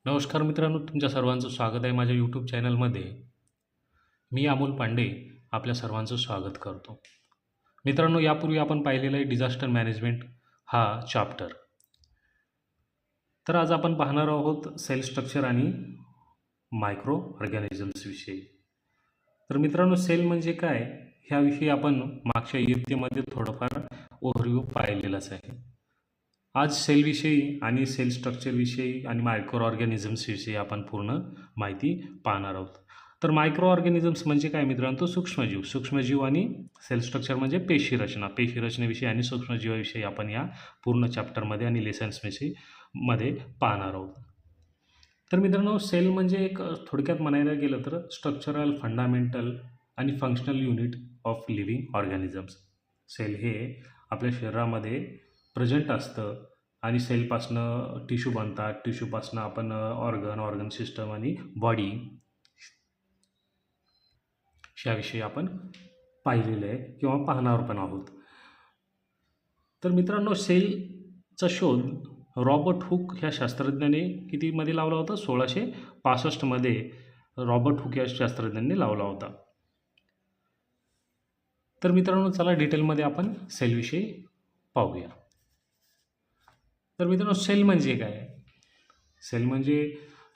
नमस्कार मित्रांनो, तुमच्या सर्वांचं स्वागत आहे माझ्या यूट्यूब चॅनलमध्ये. मी अमोल पांडे आपल्या सर्वांचं स्वागत करतो. मित्रांनो, यापूर्वी आपण पाहिलेलं आहे डिझास्टर मॅनेजमेंट हा चॅप्टर. तर आज आपण पाहणार आहोत सेल स्ट्रक्चर आणि मायक्रो ऑर्गॅनिझम्स विषयी. तर मित्रांनो, सेल म्हणजे काय ह्याविषयी आपण मागच्या इयत्तेमध्ये थोडंफार ओव्हरव्ह्यू पाहिलेलाच आहे. आज सेलविषयी आणि सेल स्ट्रक्चरविषयी आणि मायक्रो ऑर्गॅनिझम्सविषयी आपण पूर्ण माहिती पाहणार आहोत. तर मायक्रो ऑर्गॅनिझम्स म्हणजे काय मित्रांनो, तो सूक्ष्मजीव आणि सेल स्ट्रक्चर म्हणजे पेशीरचनेविषयी आणि सूक्ष्मजीवाविषयी आपण या पूर्ण चॅप्टरमध्ये आणि लेसन्सविषयी मध्ये पाहणार आहोत. तर मित्रांनो, सेल म्हणजे एक थोडक्यात म्हणायला गेलं तर स्ट्रक्चरल, फंडामेंटल आणि functional unit of living organisms. Cell हे आपल्या शरीरामध्ये प्रेझेंट असतं आणि सेलपासनं टिश्यू बनतात, टिश्यूपासनं आपण ऑर्गन सिस्टम आणि बॉडी याविषयी आपण पाहिलेलं आहे किंवा पाहणार पण आहोत. तर मित्रांनो, सेलचा शोध रॉबर्ट हुक ह्या शास्त्रज्ञाने कितीमध्ये लावला होता? 1665 रॉबर्ट हुक या शास्त्रज्ञांनी लावला होता. तर मित्रांनो, चला डिटेलमध्ये आपण सेलविषयी पाहूया. तर मित्रांनो, सेल म्हणजे काय? सेल म्हणजे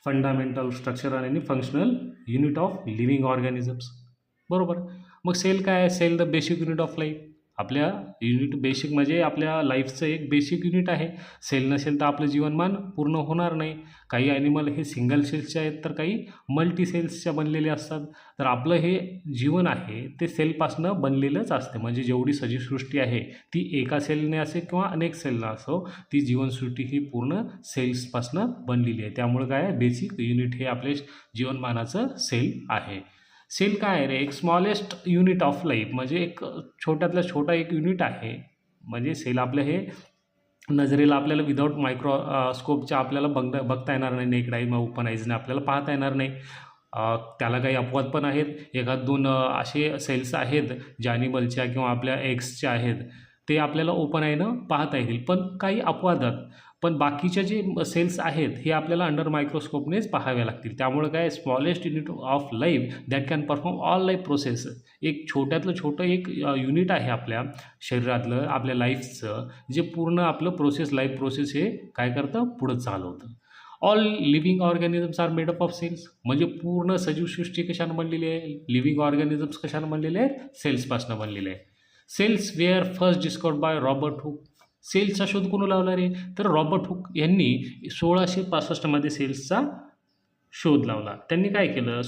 फंडामेंटल, स्ट्रक्चरल आणि functional unit of living organisms. बरोबर. मग सेल काय आहे? Cell the basic unit of life. आपल्या युनिट बेसिक म्हणजे आपल्या लाईफचं एक बेसिक युनिट आहे. सेल नसेल तर आपलं जीवनमान पूर्ण होणार नाही. काही ॲनिमल हे सिंगल सेल्सचे आहेत तर काही मल्टी सेल्सच्या बनलेले असतात. तर आपलं हे जीवन आहे ते सेलपासनं बनलेलंच असते. म्हणजे जेवढी सजीवसृष्टी आहे ती एका सेलने असे किंवा अनेक सेलनं असो, ती जीवनसृष्टी ही पूर्ण सेल्सपासनं बनलेली आहे. त्यामुळे काय आहे, बेसिक युनिट हे आपले जीवनमानाचं सेल आहे. सेल काय आहे रे? एक स्मॉलेस्ट युनिट ऑफ लाईफ, म्हणजे एक छोट्यातला छोटा एक युनिट आहे. म्हणजे सेल आपलं हे नजरेला आपल्याला विदाऊट मायक्रोस्कोपच्या आपल्याला बघता येणार नाही. नेकड आय ओपन आईजने आपल्याला पाहता येणार नाही. त्याला काही अपवाद पण आहेत. एखाद दोन असे सेल्स आहेत जे ॲनिमलच्या किंवा आपल्या एग्सच्या आहेत, ते आपल्याला ओपन आयनं पाहता येतील. पण काही अपवादात पण बाकीचे जे सेल्स आहेत हे आपल्याला अंडर मायक्रोस्कोपनेच पाहावे लागतील. त्यामुळे काय, smallest unit of life that can perform all life process. एक छोट्यातलं छोटं एक युनिट आहे आपल्या शरीरातलं, आपल्या लाईफचं, जे पूर्ण आपलं लाईफ प्रोसेस हे काय करतं, पुढं चालवतं. All living organisms are made up of cells. म्हणजे पूर्ण सजीवसृष्टी कशानं बनलेली आहे? लिव्हिंग ऑर्गॅनिझम्स कशानं बनलेले आहेत? सेल्सपासून बनलेले आहे. Cells were first discovered by Robert Hooke. सेल्सचा शोध कोणी लावला रे? तर रॉबर्ट हुक यांनी 1665 सेल्सचा शोध लावला. त्यांनी काय केलं,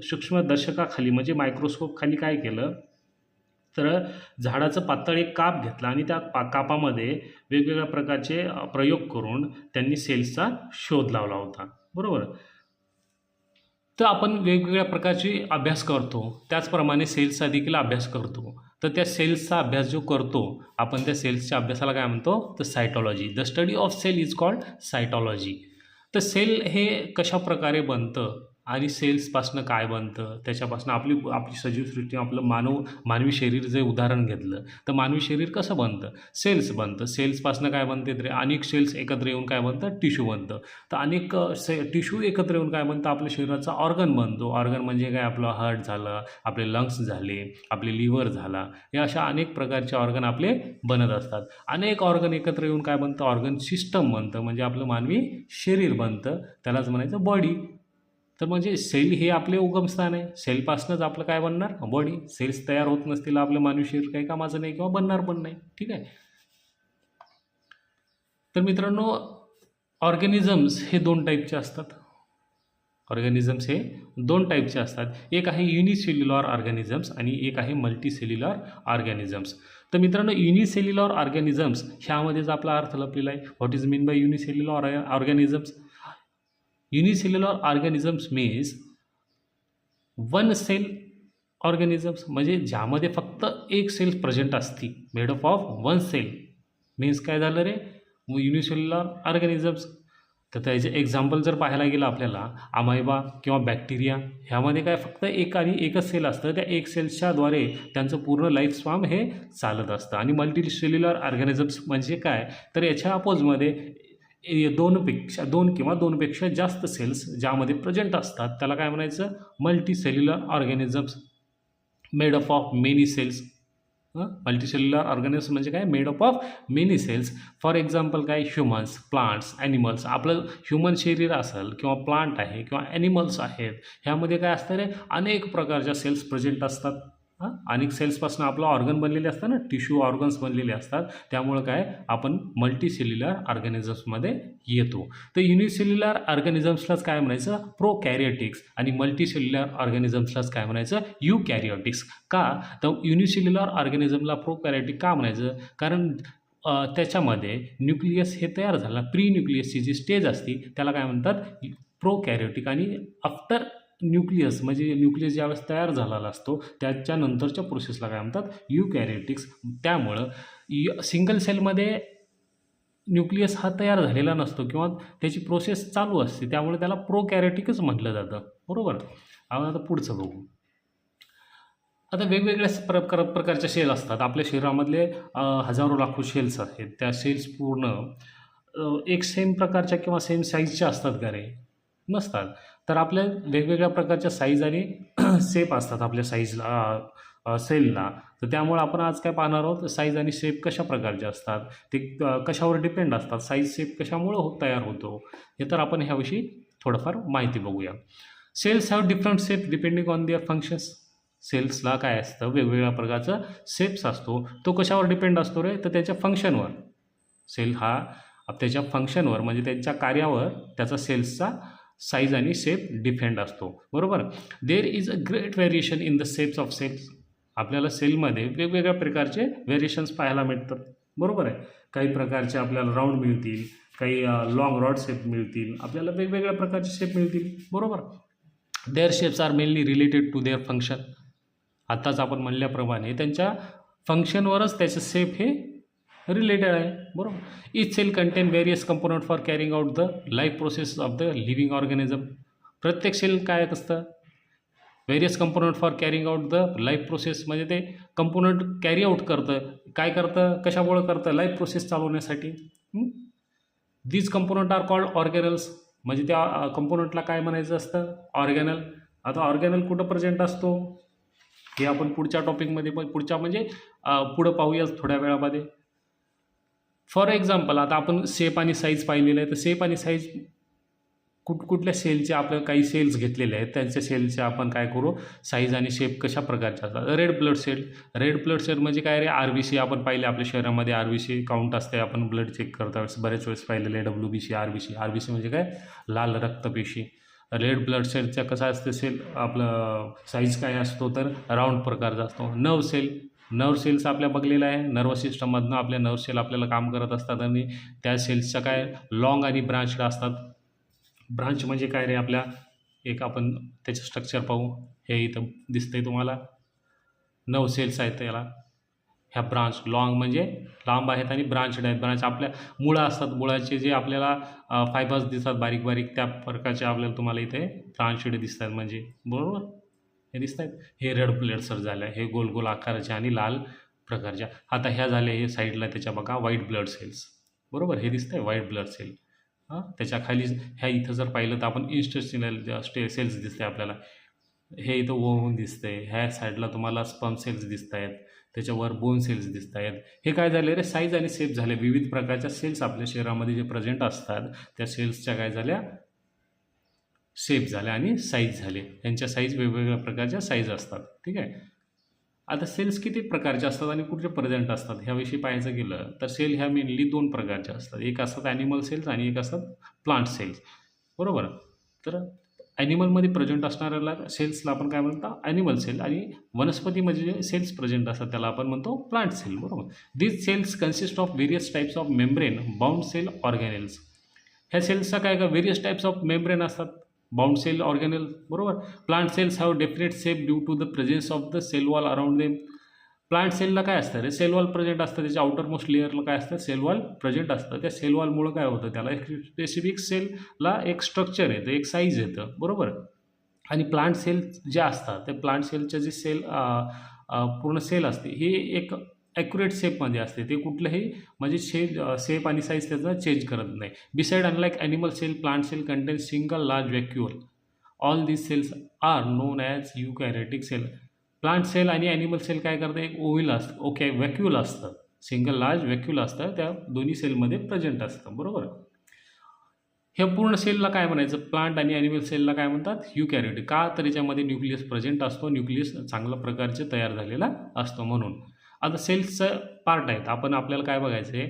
सूक्ष्मदर्शकाखाली म्हणजे मायक्रोस्कोप खाली काय केलं, तर झाडाचं पातळ एक काप घेतला आणि त्या कापामध्ये वेगवेगळ्या प्रकारचे प्रयोग करून त्यांनी सेल्सचा शोध लावला होता. बरोबर. तर आपण वेगवेगळ्या प्रकारचे अभ्यास करतो, त्याचप्रमाणे सेल्सचा देखील अभ्यास करतो. तर त्या सेल्सचा अभ्यास जो करतो आपण, त्या सेल्सच्या अभ्यासाला काय म्हणतो? तर cytology. The study of cell is called cytology. तर सेल हे कशा प्रकारे बनतं आणि सेल्सपासनं काय बनतं, त्याच्यापासून आपली सजीवसृष्टी, आपलं मानवी शरीर जे उदाहरण घेतलं तर मानवी शरीर कसं बनतं? सेल्स बनतं. सेल्सपासनं काय बनते तर अनेक सेल्स एकत्र येऊन काय बनतं? टिश्यू बनतं. तर अनेक टिश्यू एकत्र येऊन काय बनतं? आपल्या शरीराचा ऑर्गन बनतो. ऑर्गन म्हणजे काय, आपलं हार्ट झालं, आपले लंग्स झाले, आपले लिव्हर झाला, हे अशा अनेक प्रकारचे ऑर्गन आपले बनत असतात. अनेक ऑर्गन एकत्र येऊन काय बनतं? ऑर्गन सिस्टम बनतं. म्हणजे आपलं मानवी शरीर बनतं. त्यालाच म्हणायचं बॉडी. तर म्हणजे सेल हे आपले उगमस्थान आहे. सेलपासूनच आपलं काय बनणार? बॉडी. सेल्स तयार होत नसतील आपलं मानवी शरीर काही कामाचं नाही किंवा बनणार पण नाही. ठीक आहे. तर मित्रांनो, ऑर्गॅनिझम्स हे दोन टाईपचे असतात. ऑर्गॅनिझम्स हे दोन टाईपचे असतात. एक आहे युनिसेल्युलर ऑर्गॅनिझम्स आणि एक आहे मल्टीसेल्युलर ऑर्गॅनिझम्स. तर मित्रांनो, युनिसेल्युलर ऑर्गॅनिझम्स ह्यामध्येच आपला अर्थ लपलेला आहे. What is mean by unicellular organisms? Unicellular organisms means one cell organisms, म्हणजे ज्यामध्ये फक्त एक सेल प्रेझेंट असते, made up of one cell. Means काय झालं रे? Unicellular organisms. तर त्याचे एक्झाम्पल जर पाहायला गेलं आपल्याला, अमायबा किंवा बॅक्टेरिया, ह्यामध्ये काय फक्त एक आणि एकच सेल असतं. त्या एक सेल्सच्याद्वारे त्यांचं पूर्ण लाईफ स्पॅन हे चालत असतं. आणि मल्टी सेल्युलर ऑर्गॅनिझम्स म्हणजे काय, तर याच्या अपोजमध्ये दोन किंवा दोनपेक्षा जास्त सेल्स ज्यामध्ये प्रेझेंट असतात त्याला काय म्हणायचं, multicellular organisms made up of many cells. Multicellular organism म्हणजे काय, made up of many cells. For example काय, ह्युमन्स, प्लांट्स, ॲनिमल्स. आपलं ह्युमन शरीर असेल किंवा प्लांट आहे किंवा ॲनिमल्स आहेत, ह्यामध्ये काय असतं रे, अनेक प्रकारच्या सेल्स प्रेझेंट असतात. अनेक सेल्सपासून आपलं ऑर्गन बनलेले असतात ना, टिश्यू ऑर्गन्स बनलेले असतात. त्यामुळं काय, आपण मल्टीसेल्युलर ऑर्गॅनिझम्समध्ये येतो. तर युनिसेल्युलर ऑर्गॅनिझम्सलाच काय म्हणायचं, प्रोकॅरियोटिक्स, आणि मल्टीसेल्युलर ऑर्गॅनिझम्सलाच काय म्हणायचं, युकॅरियोटिक्स. का, तर युनिसेल्युलर ऑर्गॅनिझमला प्रोकॅरियोटिक का म्हणायचं, कारण त्याच्यामध्ये न्यूक्लियस हे तयार झालं, प्री न्यूक्लियसची जी स्टेज असते त्याला काय म्हणतात, प्रोकॅरियोटिक. आणि आफ्टर न्यूक्लियस म्हणजे न्यूक्लियस ज्यावेळेस तयार झालेला असतो त्याच्यानंतरच्या प्रोसेसला काय म्हणतात, युकॅरियोटिक्स. त्यामुळं सिंगल सेलमध्ये न्यूक्लियस हा तयार झालेला नसतो किंवा त्याची प्रोसेस चालू असते, त्यामुळे त्याला प्रोकॅरियोटिकच म्हटलं जातं. बरोबर. आपण आता पुढचं बघू. आता वेगवेगळ्या प्रकारच्या सेल असतात आपल्या शरीरामधले. हजारो लाखो सेल्स आहेत. त्या सेल्स पूर्ण एक सेम प्रकारच्या किंवा सेम साईजच्या असतात का रे, नसतात. तर आपल्या वेगवेगळ्या प्रकारच्या साईज आणि शेप असतात आपल्या साईजला, सेलला. तर त्यामुळे आपण आज काय पाहणार आहोत, साईज आणि शेप कशा प्रकारचे असतात, ते कशावर डिपेंड असतात, साईज शेप कशामुळं तयार होतो, हे तर आपण ह्याविषयी थोडंफार माहिती बघूया. Cells have different shape depending on their functions. सेल्सला काय असतं, वेगवेगळ्या प्रकारचा शेप्स असतो. तो कशावर डिपेंड असतो रे, तर त्याच्या फंक्शनवर. सेल हा त्याच्या फंक्शनवर म्हणजे त्यांच्या कार्यावर त्याचा सेल्सचा साईज आणि शेप डिपेंड असतो. बरोबर. There is a great variation in the shapes of cells. आपल्याला सेलमध्ये वेगवेगळ्या प्रकारचे व्हेरिएशन्स पाहायला मिळतात. बरोबर आहे. काही प्रकारचे आपल्याला राऊंड मिळतील, काही लॉंग रॉड शेप मिळतील, आपल्याला वेगवेगळ्या प्रकारचे शेप मिळतील. बरोबर. Their shapes are mainly related to their function. आत्ताच आपण म्हणल्याप्रमाणे त्यांच्या फंक्शनवरच त्याचं शेप हे रिलेटेड आहे. बरोबर. इच sale content various component for carrying out the life process of the living organism. प्रत्येक सेल काय असतं, various component for carrying out the life process, म्हणजे ते कंपोनंट कॅरी आउट करतं. काय करतं, कशामुळं करतं, लाईफ प्रोसेस चालवण्यासाठी. These component are called organelles. म्हणजे त्या कंपोनंटला काय म्हणायचं असतं, ऑर्गॅनल. आता ऑर्गॅनल कुठं प्रेझेंट असतो हे आपण पुढच्या टॉपिकमध्ये म्हणजे पुढं पाहूयाच थोड्या वेळामध्ये. फॉर एक्झाम्पल आता आपण शेप आणि साईज पाहिलेलं आहे. तर शेप आणि साईज कुठल्या सेलचे आपल्याला काही सेल्स घेतलेले आहेत, त्यांच्या सेलचे आपण काय करू, साईज आणि शेप कशा प्रकारचे असतात. Red blood cell. Red blood cell म्हणजे काय रे, RBC. आपण पाहिले आपल्या शरीरामध्ये RBC काउंट असते. आपण ब्लड चेक करता वेळेस बरेच वेळेस पाहिलेलं आहे, WBC, RBC. RBC म्हणजे काय, लाल रक्तपेशी. रेड ब्लड सेलचा कसा असतं सेल, आपलं साईज काय असतो तर राऊंड प्रकारचा असतो. Nerve sale. नर्व सेल्स आपल्या बघलेलं आहे. नर्वस सिस्टममधनं आपल्या नर्व सेल आपल्याला काम करत असतात आणि त्या सेल्सच्या काय लॉंग आणि ब्रांचड असतात. ब्रांच म्हणजे काय रे, आपल्या एक आपण त्याचं स्ट्रक्चर पाहू. हे इथं दिसतंय तुम्हाला, नर्व सेल्स आहेत त्याला. ह्या ब्रांच लॉंग म्हणजे लांब आहेत आणि ब्रांचड आहेत. ब्रांच आपल्या मुळं असतात, मुळाचे जे आपल्याला फायबर्स दिसतात बारीक बारीक, त्या प्रकारचे आपल्याला तुम्हाला इथे ब्रांचड दिसतात. म्हणजे बरोबर हे दिसत आहेत. हे रेड ब्लड सेल झाल्या, हे गोल गोल आकाराच्या आणि लाल प्रकारच्या. आता ह्या झाल्या हे साईडला त्याच्या बघा व्हाईट ब्लड सेल्स. बरोबर. हे दिसतंय व्हाईट ब्लड सेल. त्याच्या खाली ह्या इथं जर पाहिलं तर आपण इंस्टेस्टिनल सेल्स दिसते आपल्याला. हे इथं ओव्हन दिसतंय. ह्या साईडला तुम्हाला स्पर्म सेल्स दिसत आहेत, त्याच्यावर बोन सेल्स दिसत आहेत. हे काय झाले रे, साईज आणि शेप झाले. विविध प्रकारच्या सेल्स आपल्या शरीरामध्ये जे प्रेझेंट असतात त्या सेल्सच्या काय झाल्या, शेप झाल्या आणि साईज झाले. यांच्या साईज वेगवेगळ्या प्रकारच्या साईज असतात. ठीक आहे. आता सेल्स किती प्रकारचे असतात आणि कुठले प्रेझेंट असतात ह्याविषयी पाहायचं गेलं तर सेल ह्या मेनली दोन प्रकारच्या असतात. एक असतात ॲनिमल सेल्स आणि एक असतात प्लांट सेल्स. बरोबर. तर ॲनिमलमध्ये प्रेझेंट असणाऱ्याला सेल्सला आपण काय म्हणतो, ॲनिमल सेल. आणि वनस्पतीमध्ये जे सेल्स प्रेझेंट असतात त्याला आपण म्हणतो प्लांट सेल. बरोबर. These cells consist of various types of membrane bound cell organelles. ह्या सेल्सचा काय का व्हेरियस टाईप्स ऑफ मेम्ब्रेन असतात, बाउंड सेल ऑर्गॅनेल. बरोबर. Plant cells have definite shape due to the presence of the cell wall around them. Plant सेलला काय असतं रे, sale wall present असतं. त्याच्या आउटर मोस्ट लेअरला काय असतं, सेल वॉल प्रेझेंट असतं. त्या सेल वॉलमुळं काय होतं, त्याला एक स्पेसिफिक सेलला एक स्ट्रक्चर येतं, एक साईज येतं. बरोबर. आणि प्लांट सेल जे असतात ते प्लांट सेलच्या जी सेल पूर्ण सेल असते ही एक ॲक्युरेट शेपमध्ये असते, ते कुठलंही म्हणजे शेप आणि साईज त्याचा चेंज करत नाही. Beside unlike animal cell, plant cell contain single large vacuole. All these cells are known as eukaryotic cell. Plant cell आणि ॲनिमल सेल काय करतं, एक ओव्हल असतं, ओके व्हॅक्युअल असतं, सिंगल लार्ज व्हॅक्युअल असतं, त्या दोन्ही सेलमध्ये प्रेझेंट असतं, बरोबर. ह्या पूर्ण सेलला काय म्हणायचं, प्लांट आणि ॲनिमल सेलला काय म्हणतात, युकॅरियोटिक. का तर याच्यामध्ये न्यूक्लियस प्रेझेंट असतो, न्यूक्लियस चांगल्या प्रकारचे तयार झालेला असतो म्हणून. आता सेल्सचं पार्ट आहेत, आपल्याला काय बघायचं आहे,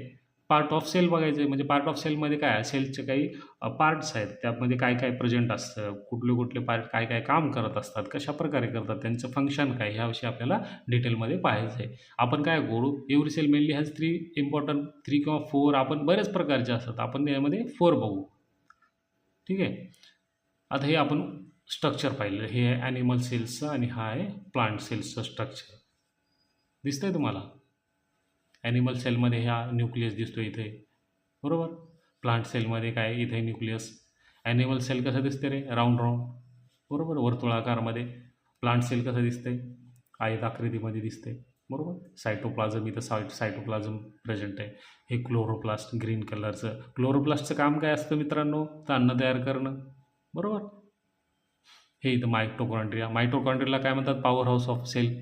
पार्ट ऑफ सेल बघायचं आहे. म्हणजे पार्ट ऑफ सेलमध्ये काय आहे, सेलचे काही पार्ट्स आहेत, त्यामध्ये काय काय प्रेझेंट असतं, कुठले कुठले पार्ट काय काय काम करत असतात, कशा प्रकारे करतात, त्यांचं फंक्शन काय, ह्याविषयी आपल्याला डिटेलमध्ये पाहायचं आहे. आपण काय करू, एव्हरी सेल मेनली हॅज 3 किंवा 4, आपण बरेच प्रकारचे असतात, आपण यामध्ये 4 बघू. ठीक आहे. आता हे आपण स्ट्रक्चर पाहिलं, हे आहे ॲनिमल सेल्सचं आणि हा आहे प्लांट सेल्सचं स्ट्रक्चर. दिसतंय तुम्हाला, ॲनिमल सेलमध्ये ह्या न्यूक्लियस दिसतो इथे, बरोबर. प्लांट सेलमध्ये काय, इथे न्यूक्लियस. ॲनिमल सेल कसं दिसते रे, राऊंड राऊंड, बरोबर, वर्तुळाकारमध्ये. प्लांट सेल कसं दिसते, आयत आकृतीमध्ये दिसते, बरोबर. सायटोप्लाझम, इथं सायटोप्लाझम प्रेझेंट आहे. हे क्लोरोप्लास्ट ग्रीन कलरचं. क्लोरोप्लास्टचं काम काय असतं मित्रांनो, तर अन्न तयार करणं, बरोबर. हे इथं मायटोकॉन्ड्रियाला काय म्हणतात, powerhouse of cell.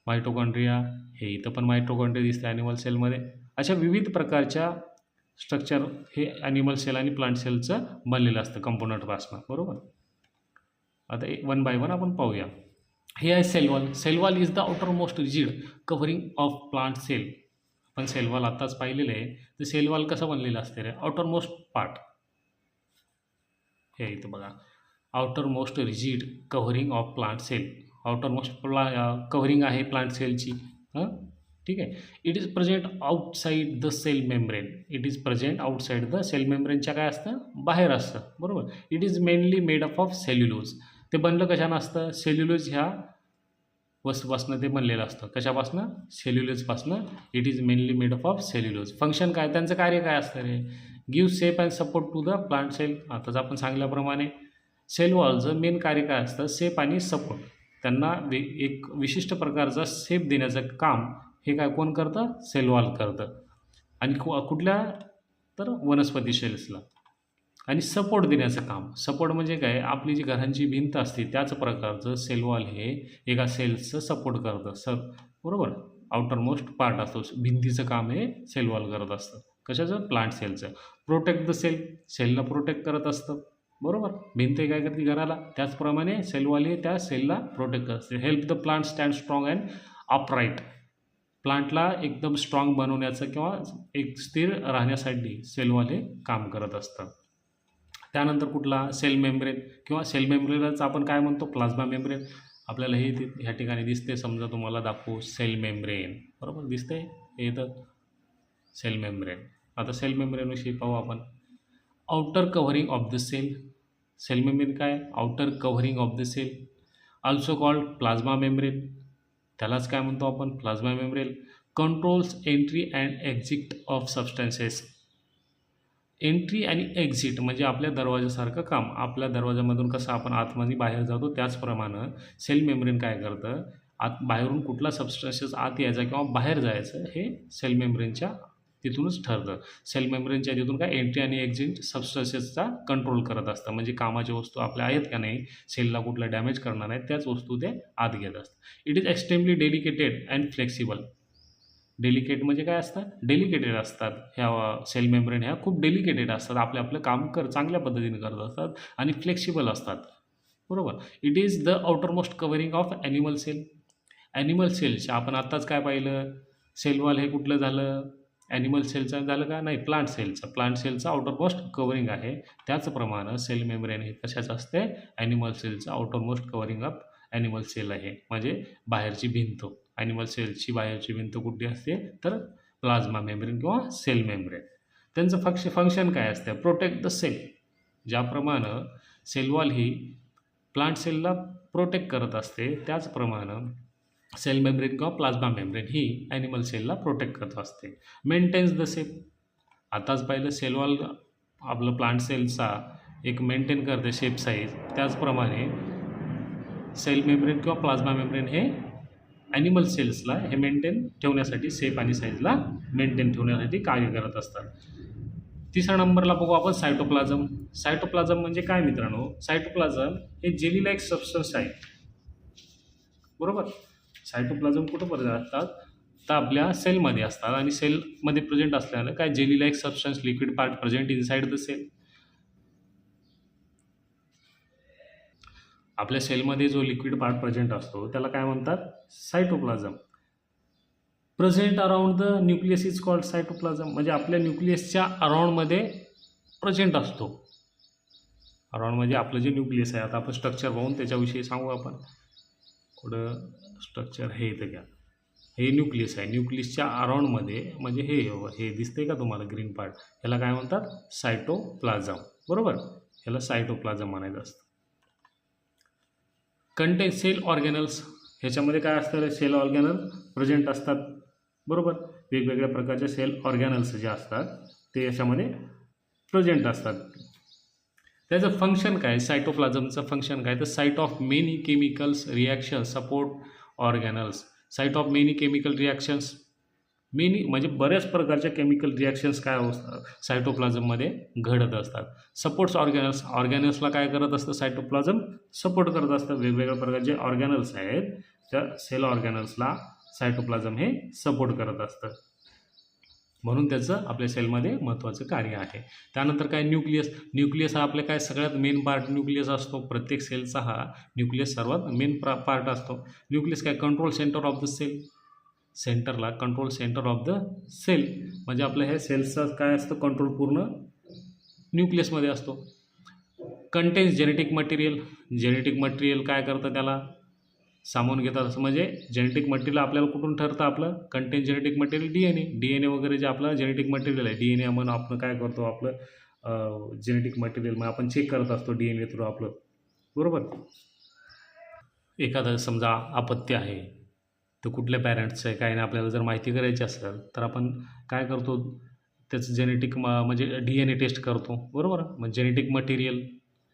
Mitochondria, हे इथं पण मायटोकॉन्ड्रिया दिसते ॲनिमल सेलमध्ये. अशा विविध प्रकारच्या स्ट्रक्चर हे ॲनिमल सेल आणि प्लांट सेलचं बनलेलं असतं कंपोनंटपासून, बरोबर. आता वन बाय वन आपण पाहूया. हे आहे cell wall. Cell wall is the outermost rigid covering of plant cell. आपण सेल वॉल आत्ताच पाहिलेलं आहे. तर सेल वॉल कसं बनलेलं असते रे, आउटर मोस्ट पार्ट, हे इथं बघा, outermost rigid covering of plant cell. Outermost covering आहे प्लांट सेलची, हां, ठीक आहे. It is present outside the cell membrane. It is present outside the cell मेम्ब्रेनच्या काय असतं, बाहेर असतं, बरोबर. It is mainly made up of cellulose. ते बनलं कशानं असतं, सेल्युलोज ह्या वस्तूपासनं ते बनलेलं असतं. कशापासनं, सेल्युलोजपासनं. It is mainly made up of cellulose. Function काय, त्यांचं कार्य काय असतं रे, give shape and support to the plant cell. आताच आपण सांगल्याप्रमाणे सेल वॉलचं मेन कार्य काय असतं, शेप आणि सपोर्ट. त्यांना एक विशिष्ट प्रकारचा शेप देण्याचं काम हे काय कोण करतं, सेल वॉल करतं. आणि कुठल्या, तर वनस्पती सेल्सला. आणि सपोर्ट देण्याचं काम. सपोर्ट म्हणजे काय, आपली जी घरांची भिंत असते त्याच प्रकारचं सेल वॉल हे एका सेल्सचं सपोर्ट करतं, बरोबर. आउटर मोस्ट पार्ट असतो, भिंतीचं काम हे सेल वॉल करत असतं. कशाचं, plant सेलचं. Protect the sale, सेलला protect करत असतं, बरोबर. भिंत काय करते घराला, त्याचप्रमाणे सेल वॉल हे त्या सेलला प्रोटेक्ट करत असते. Help the plant stand strong and upright. प्लांटला एकदम स्ट्रॉंग बनवण्याचं किंवा एक स्थिर राहण्यासाठी सेल वॉल हे काम करत असतं. त्यानंतर कुठला, सेल मेम्ब्रेन किंवा सेल मेम्ब्रेनच आपण काय म्हणतो, प्लाझ्मा मेम्ब्रेन. आपल्याला हे ह्या ठिकाणी दिसते, समजा तुम्हाला दाखवू, सेल मेम्ब्रेन, बरोबर दिसते हे इथं, सेल मेम्ब्रेन. आता सेल मेम्ब्रेनविषयी पाहू आपण. Outer covering of the cell. Cell membrane काय, outer covering of the cell, also called plasma membrane. त्यालाच काय म्हणतो आपण, plasma membrane. Controls entry and exit of substances. Entry आणि एक्झिट म्हणजे आपल्या दरवाजासारखं काम. आपल्या दरवाजामधून कसं आपण आतमध्ये बाहेर जातो, त्याचप्रमाणे सेल मेम्ब्रेन काय करतं, बाहेरून कुठला सबस्टन्सेस आत यायचा किंवा बाहेर जायचं हे सेल मेम्ब्रेनच्या तिथूनच ठरतं. सेल मेम्ब्रेनच्या तिथून काय एंट्री आणि एक्झिट सबस्टन्सेसचा कंट्रोल करत असतं. म्हणजे कामाच्या वस्तू आपल्या आहेत का नाही, सेलला कुठला डॅमेज करणार नाही, त्याच वस्तू ते आत घेत असतात. It is extremely delicated and flexible. Delicate म्हणजे काय असतं, डेलिकेटेड असतात ह्या सेल मेम्ब्रेन, ह्या खूप डेलिकेटेड असतात, आपलं काम चांगल्या पद्धतीने करत असतात आणि फ्लेक्सिबल असतात, बरोबर. It is the outermost covering of animal cell. Animal सेलच्या आपण आत्ताच काय पाहिलं, सेल वॉल हे कुठलं झालं, ॲनिमल सेलचं झालं का, नाही, प्लांट सेलचं आउटर मोस्ट कव्हरिंग आहे. त्याचप्रमाणे सेल मेम्ब्रेन हे कशाचं असते, ॲनिमल सेलचं outermost covering of animal cell आहे, म्हणजे बाहेरची भिंत. ॲनिमल सेलची बाहेरची भिंत कुठली असते, तर प्लाझ्मा मेम्ब्रेन किंवा सेल मेम्ब्रेन. त्यांचं फंक्शन काय असतं, प्रोटेक्ट द सेल. ज्याप्रमाणे सेल वॉल ही प्लांट सेलला प्रोटेक्ट करत असते, त्याचप्रमाणे सेल मेम्ब्रेन किंवा प्लाझ्मा मेम्ब्रेन ही ॲनिमल सेलला प्रोटेक्ट करत असते. Maintains the shape. आताच पाहिलं, सेल वॉल आपलं प्लांट सेलचा एक मेंटेन करते शेप साईज, त्याचप्रमाणे सेल मेम्ब्रेन किंवा प्लाझ्मा मेम्ब्रेन हे ॲनिमल सेल्सला हे मेंटेन ठेवण्यासाठी, शेप आणि साईजला मेंटेन ठेवण्यासाठी कार्य करत असतात. तिसऱ्या नंबरला बघू आपण सायटोप्लाझम. सायटोप्लाझम म्हणजे काय मित्रांनो? सायटोप्लाझम हे जेली लाईक सबस्टन्स आहे, बरोबर. सायटोप्लाझम कुठं पर्यंत असतात? तर आपल्या सेलमध्ये असतात, आणि सेलमध्ये प्रेझेंट असल्यानं काय jelly like substance, liquid part present inside the cell. आपल्या सेलमध्ये जो लिक्विड पार्ट प्रेझेंट असतो त्याला काय म्हणतात? Cytoplasm. Present around the nucleus is called cytoplasm. म्हणजे आपल्या न्यूक्लियसच्या अराउंडमध्ये प्रेझेंट असतो. अराउंड म्हणजे आपलं जे न्यूक्लियस आहे, आता आपण स्ट्रक्चर पाहून त्याच्याविषयी सांगू आपण. पुढं स्ट्रक्चर हे इथं घ्या, हे न्यूक्लियस आहे. न्यूक्लियसच्या अराउंडमध्ये म्हणजे हे दिसतंय का तुम्हाला ग्रीन पार्ट, ह्याला काय म्हणतात? सायटोप्लाझम, बरोबर. ह्याला सायटोप्लाझम म्हणायचं असतं. Contain cell organelles. ह्याच्यामध्ये काय असतं? सेल ऑर्गॅनल प्रेझेंट असतात, बरोबर. वेगवेगळ्या प्रकारचे सेल ऑर्गॅनल्स जे असतात ते याच्यामध्ये प्रेझेंट असतात. त्याचं फंक्शन काय? सायटोप्लाझमचं फंक्शन काय? तर site of many chemicals reaction support organelles. Site of many chemical reactions, many म्हणजे बऱ्याच प्रकारच्या केमिकल रिॲक्शन्स काय असतात सायटोप्लाझममध्ये घडत असतात. Supports organelles. ऑर्गॅनल्सला काय करत असतं? सायटोप्लाझम सपोर्ट करत असतं. वेगवेगळ्या प्रकारचे ऑर्गॅनल्स आहेत त्या सेल ऑर्गॅनल्सला सायटोप्लाझम हे सपोर्ट करत असतं, म्हणून त्याचं आपल्या सेलमध्ये महत्त्वाचं कार्य आहे. त्यानंतर काय? न्यूक्लियस. न्यूक्लियस हा आपल्या काय सगळ्यात मेन पार्ट न्यूक्लियस असतो. प्रत्येक सेलचा हा न्यूक्लियस सर्वात मेन पार्ट असतो. न्यूक्लियस काय? Control centre of the cell. सेंटरला control centre of the cell म्हणजे आपलं हे सेल्सचं काय असतं? कंट्रोल पूर्ण न्यूक्लियसमध्ये असतो. Contains genetic material. Genetic material काय करतं? त्याला सामावून घेतात. असं म्हणजे जेनेटिक मटेरियल आपल्याला कुठून ठरतं? आपलं contain genetic material D N A वगैरे जे आपलं जेनेटिक मटेरियल आहे, DNA म्हणून आपण काय करतो? आपलं जेनेटिक मटेरियल मग आपण चेक करत असतो DNA थ्रू आपलं, बरोबर. एखादं समजा अपत्य आहे तर कुठल्या पॅरेंट्सचं आहे काय नाही आपल्याला जर माहिती करायची असेल तर आपण काय करतो? त्याचं जेनेटिक म्हणजे DNA टेस्ट करतो, बरोबर. मग जेनेटिक मटेरियल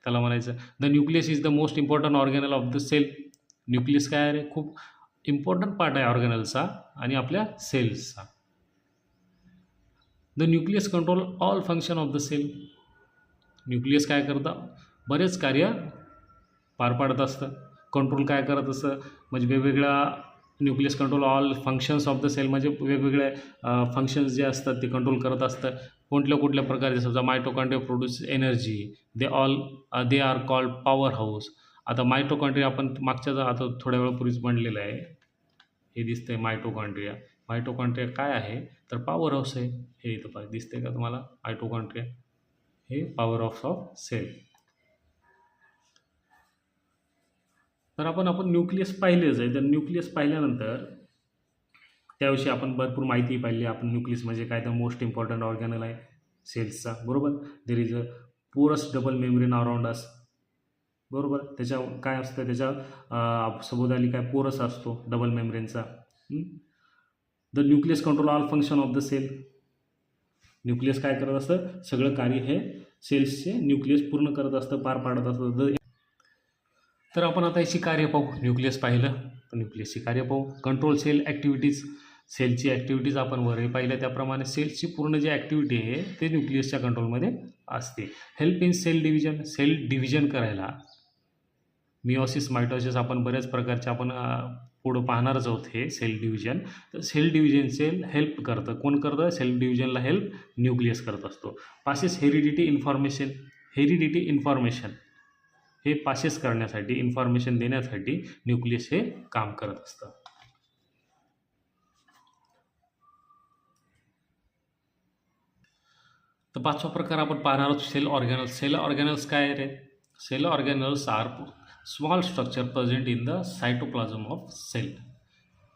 त्याला म्हणायचं. The nucleus is the most important organelle of the cell. Nucleus काय आहे? खूप इम्पॉर्टंट पार्ट आहे ऑर्गॅनलचा आणि आपल्या सेल्सचा. The nucleus control all function of the cell. Nucleus काय करतं? बरेच कार्य पार पाडत असतं. कंट्रोल काय करत असतं? म्हणजे वेगवेगळ्या nucleus control all functions of the cell म्हणजे वेगवेगळे फंक्शन्स जे असतात ते कंट्रोल करत असतं. कुठल्या प्रकारचे? समजा mitochondria produce energy, they are called power house. आता मायटोकॉन्ड्रिया आपण मागच्या आता थोड्या वेळापूर्वीच बनलेलं आहे, हे दिसतंय मायटोकॉन्ड्रिया. मायटोकॉन्ड्रिया काय आहे? तर पॉवर हाऊस आहे. हे इथं दिसतंय का तुम्हाला? मायटोकॉन्ड्रिया हे पॉवर हाऊस ऑफ सेल. तर आपण न्यूक्लियस पाहिलेच आहे. तर न्यूक्लियस पाहिल्यानंतर त्याविषयी आपण भरपूर माहिती पाहिली. आपण न्यूक्लियस म्हणजे काय? तर मोस्ट इम्पॉर्टंट ऑर्गॅनल आहे सेल्सचा, बरोबर. देर इज अ पोरस डबल मेम्ब्रेन अराउंड अस, बरोबर. त्याच्या काय असतं? त्याच्या सभोवताली काय पोरस असतो डबल मेम्ब्रेनचा. The nucleus control all function of the cell. Nucleus काय करत असतं? सगळं कार्य हे सेल्सचे न्यूक्लियस पूर्ण करत असतं, पार पाडत असतं. तर आपण आता याची कार्य पाहू. न्यूक्लियस पाहिलं तर न्यूक्लियसची कार्य पाहू. Control cell activities. सेलची ॲक्टिव्हिटीज आपण वरही पाहिलं त्याप्रमाणे सेल्सची पूर्ण जी ॲक्टिव्हिटी आहे ते न्यूक्लियसच्या कंट्रोलमध्ये असते. Help in cell division. Cell division करायला मिओसिस, मायटोसिस आपण बऱ्याच प्रकारचे आपण पुढं पाहणारच आहोत हे सेल डिव्हिजन. तर सेल डिव्हिजन सेल हेल्प करतं. कोण करतं? सेल डिव्हिजनला हेल्प न्यूक्लियस करत असतो. Passes heredity information. Heredity information हे पासेस करण्यासाठी, इन्फॉर्मेशन देण्यासाठी न्यूक्लियस हे काम करत असतं. तर पाचवा प्रकार आपण पाहणार आहोत सेल ऑर्गॅनल्स. सेल ऑर्गॅनल्स काय रे? Cell organelles are small structure present in the cytoplasm of cell.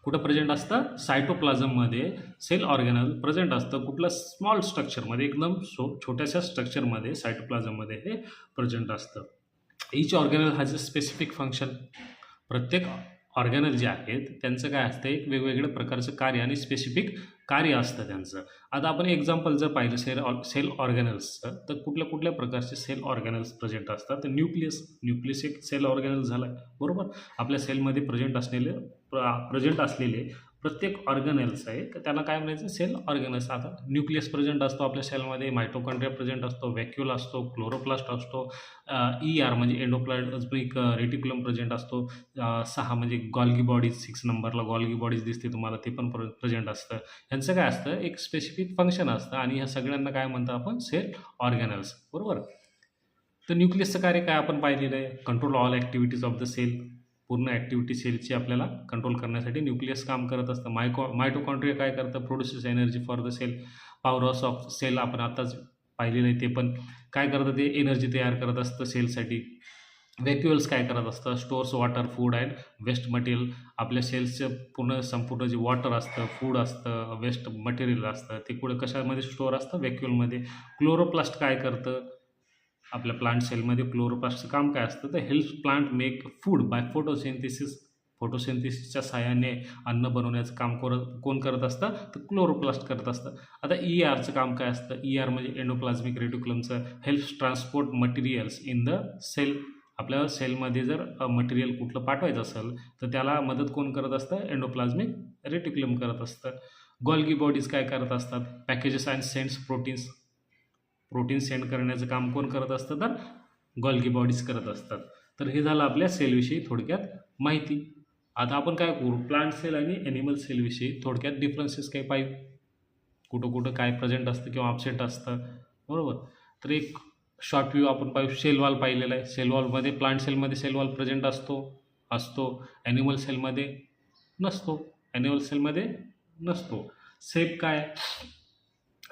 कुठं प्रेझेंट असतं? सायटोप्लाझममध्ये सेल ऑर्गॅनल प्रेझेंट असतं. कुठलं? स्मॉल स्ट्रक्चरमध्ये, एकदम छोट्याशा स्ट्रक्चरमध्ये सायटोप्लाझममध्ये हे प्रेझेंट असतं. इच ऑर्गॅनल हॅज अ स्पेसिफिक फंक्शन. प्रत्येक ऑर्गॅनल जे आहेत त्यांचं काय असतं? एक वेगवेगळ्या प्रकारचं कार्य आणि स्पेसिफिक कार्य असतं त्यांचं. आता आपण एक्झाम्पल जर पाहिलं सेल ऑर्गॅनल्सचं तर कुठल्या प्रकारचे सेल ऑर्गॅनल्स प्रेझेंट असतात? तर न्यूक्लियस एक सेल ऑर्गॅनल झाला आहे, बरोबर. आपल्या सेलमध्ये प्रेझेंट असलेले प्रेझेंट असलेले प्रत्येक ऑर्गनेल्स आहे तर त्याला काय म्हणायचं, सेल ऑर्गनल्स. आता न्यूक्लियस प्रेझेंट असतो आपल्या सेलमध्ये, मायटोकॉन्ड्रिया प्रेझेंट असतो, व्हॅक्यूल असतो, क्लोरोप्लास्ट असतो, ER म्हणजे एंडोप्लाझ्मिक रेटिक्युलम प्रेझेंट असतो, 6 म्हणजे गॉल्गी बॉडीज, 6 नंबरला गॉल्गी बॉडीज दिसते तुम्हाला, ते पण प्रेझेंट असतं. यांचं काय असतं, एक स्पेसिफिक फंक्शन असतं आणि ह्या सगळ्यांना काय म्हणतो आपण, सेल ऑर्गॅनल्स, बरोबर. तर न्यूक्लियसचं कार्य काय आपण पाहिलेलं आहे, control all activities of the cell. पूर्ण ॲक्टिव्हिटी सेलची आपल्याला कंट्रोल करण्यासाठी न्यूक्लियस काम करत असतं. मायटोकॉन्ड्रिया काय करतं, produces energy for the cell. Powerhouse of cell आपण आताच पाहिलेलं आहे, ते पण काय करतं, ते एनर्जी तयार करत असतं सेलसाठी. व्हॅक्युअल्स काय करत असतं, stores water, food and waste material. आपल्या सेल्सचं संपूर्ण जे वॉटर असतं, फूड असतं, वेस्ट मटेरियल असतं, ते कुठं कशामध्ये स्टोअर असतं, व्हॅक्युअलमध्ये. क्लोरोप्लास्ट काय करतं, आपल्या प्लांट सेलमध्ये क्लोरोप्लास्टचं काम काय असतं, तर helps plant make food by photosynthesis. फोटोसिंथेसिसच्या साहाय्याने अन्न बनवण्याचं काम कोण करत असतं, तर क्लोरोप्लास्ट करत असतं. आता ERचं काम काय असतं, ER म्हणजे एंडोप्लाझ्मिक रेटिक्युलमचं, helps transport materials in the cell. आपल्या सेलमध्ये जर मटेरियल कुठलं पाठवायचं असेल तर त्याला मदत कोण करत असतं, एंडोप्लाझ्मिक रेटिक्युलम करत असतं. गॉल्गी बॉडीज काय करत असतात, packages and sends proteins. Protein send करण्याचं काम कोण करत असतं, तर गॉल्गी बॉडीज करत असतात. तर हे झालं आपल्या सेलविषयी थोडक्यात माहिती. आता आपण काय करू, प्लांट सेल आणि ॲनिमल सेलविषयी थोडक्यात डिफरन्सेस काय पाहिजे, कुठं कुठं काय प्रेझेंट असतं किंवा ॲब्सेंट असतं, बरोबर. तर एक शॉर्ट व्ह्यू आपण पाहू, सेल वॉल पाहिलेला आहे. सेल वॉलमध्ये प्लांट सेलमध्ये सेल वॉल प्रेझेंट असतो, ॲनिमल सेलमध्ये नसतो. शेप काय,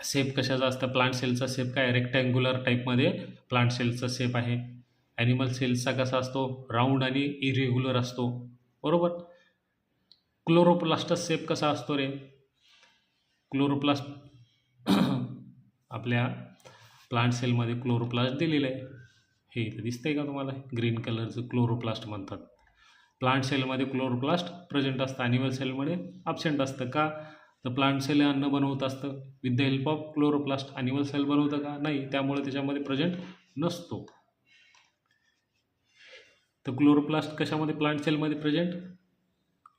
शेप कशाचा असतं, प्लांट सेलचा शेप काय, रेक्टँग्युलर टाईपमध्ये प्लांट सेलचा शेप आहे. ॲनिमल सेल्सचा कसा असतो, राऊंड आणि इरेग्युलर असतो, बरोबर. क्लोरोप्लास्टचा शेप कसा असतो रे, क्लोरोप्लास्ट आपल्या प्लांट सेलमध्ये क्लोरोप्लास्ट दिलेलं आहे, हे इथं दिसतंय का तुम्हाला, ग्रीन कलरचं क्लोरोप्लास्ट म्हणतात. प्लांट सेलमध्ये क्लोरोप्लास्ट प्रेझेंट असतं, ॲनिमल सेलमध्ये ॲब्सेंट असतं. का, तर प्लांट सेल अन्न बनवत असतं with the help of chloroplast. Animal cell बनवतं का, नाही, त्यामुळे त्याच्यामध्ये प्रेझेंट नसतो. तर क्लोरोप्लास्ट कशामध्ये, प्लांट सेलमध्ये प्रेझेंट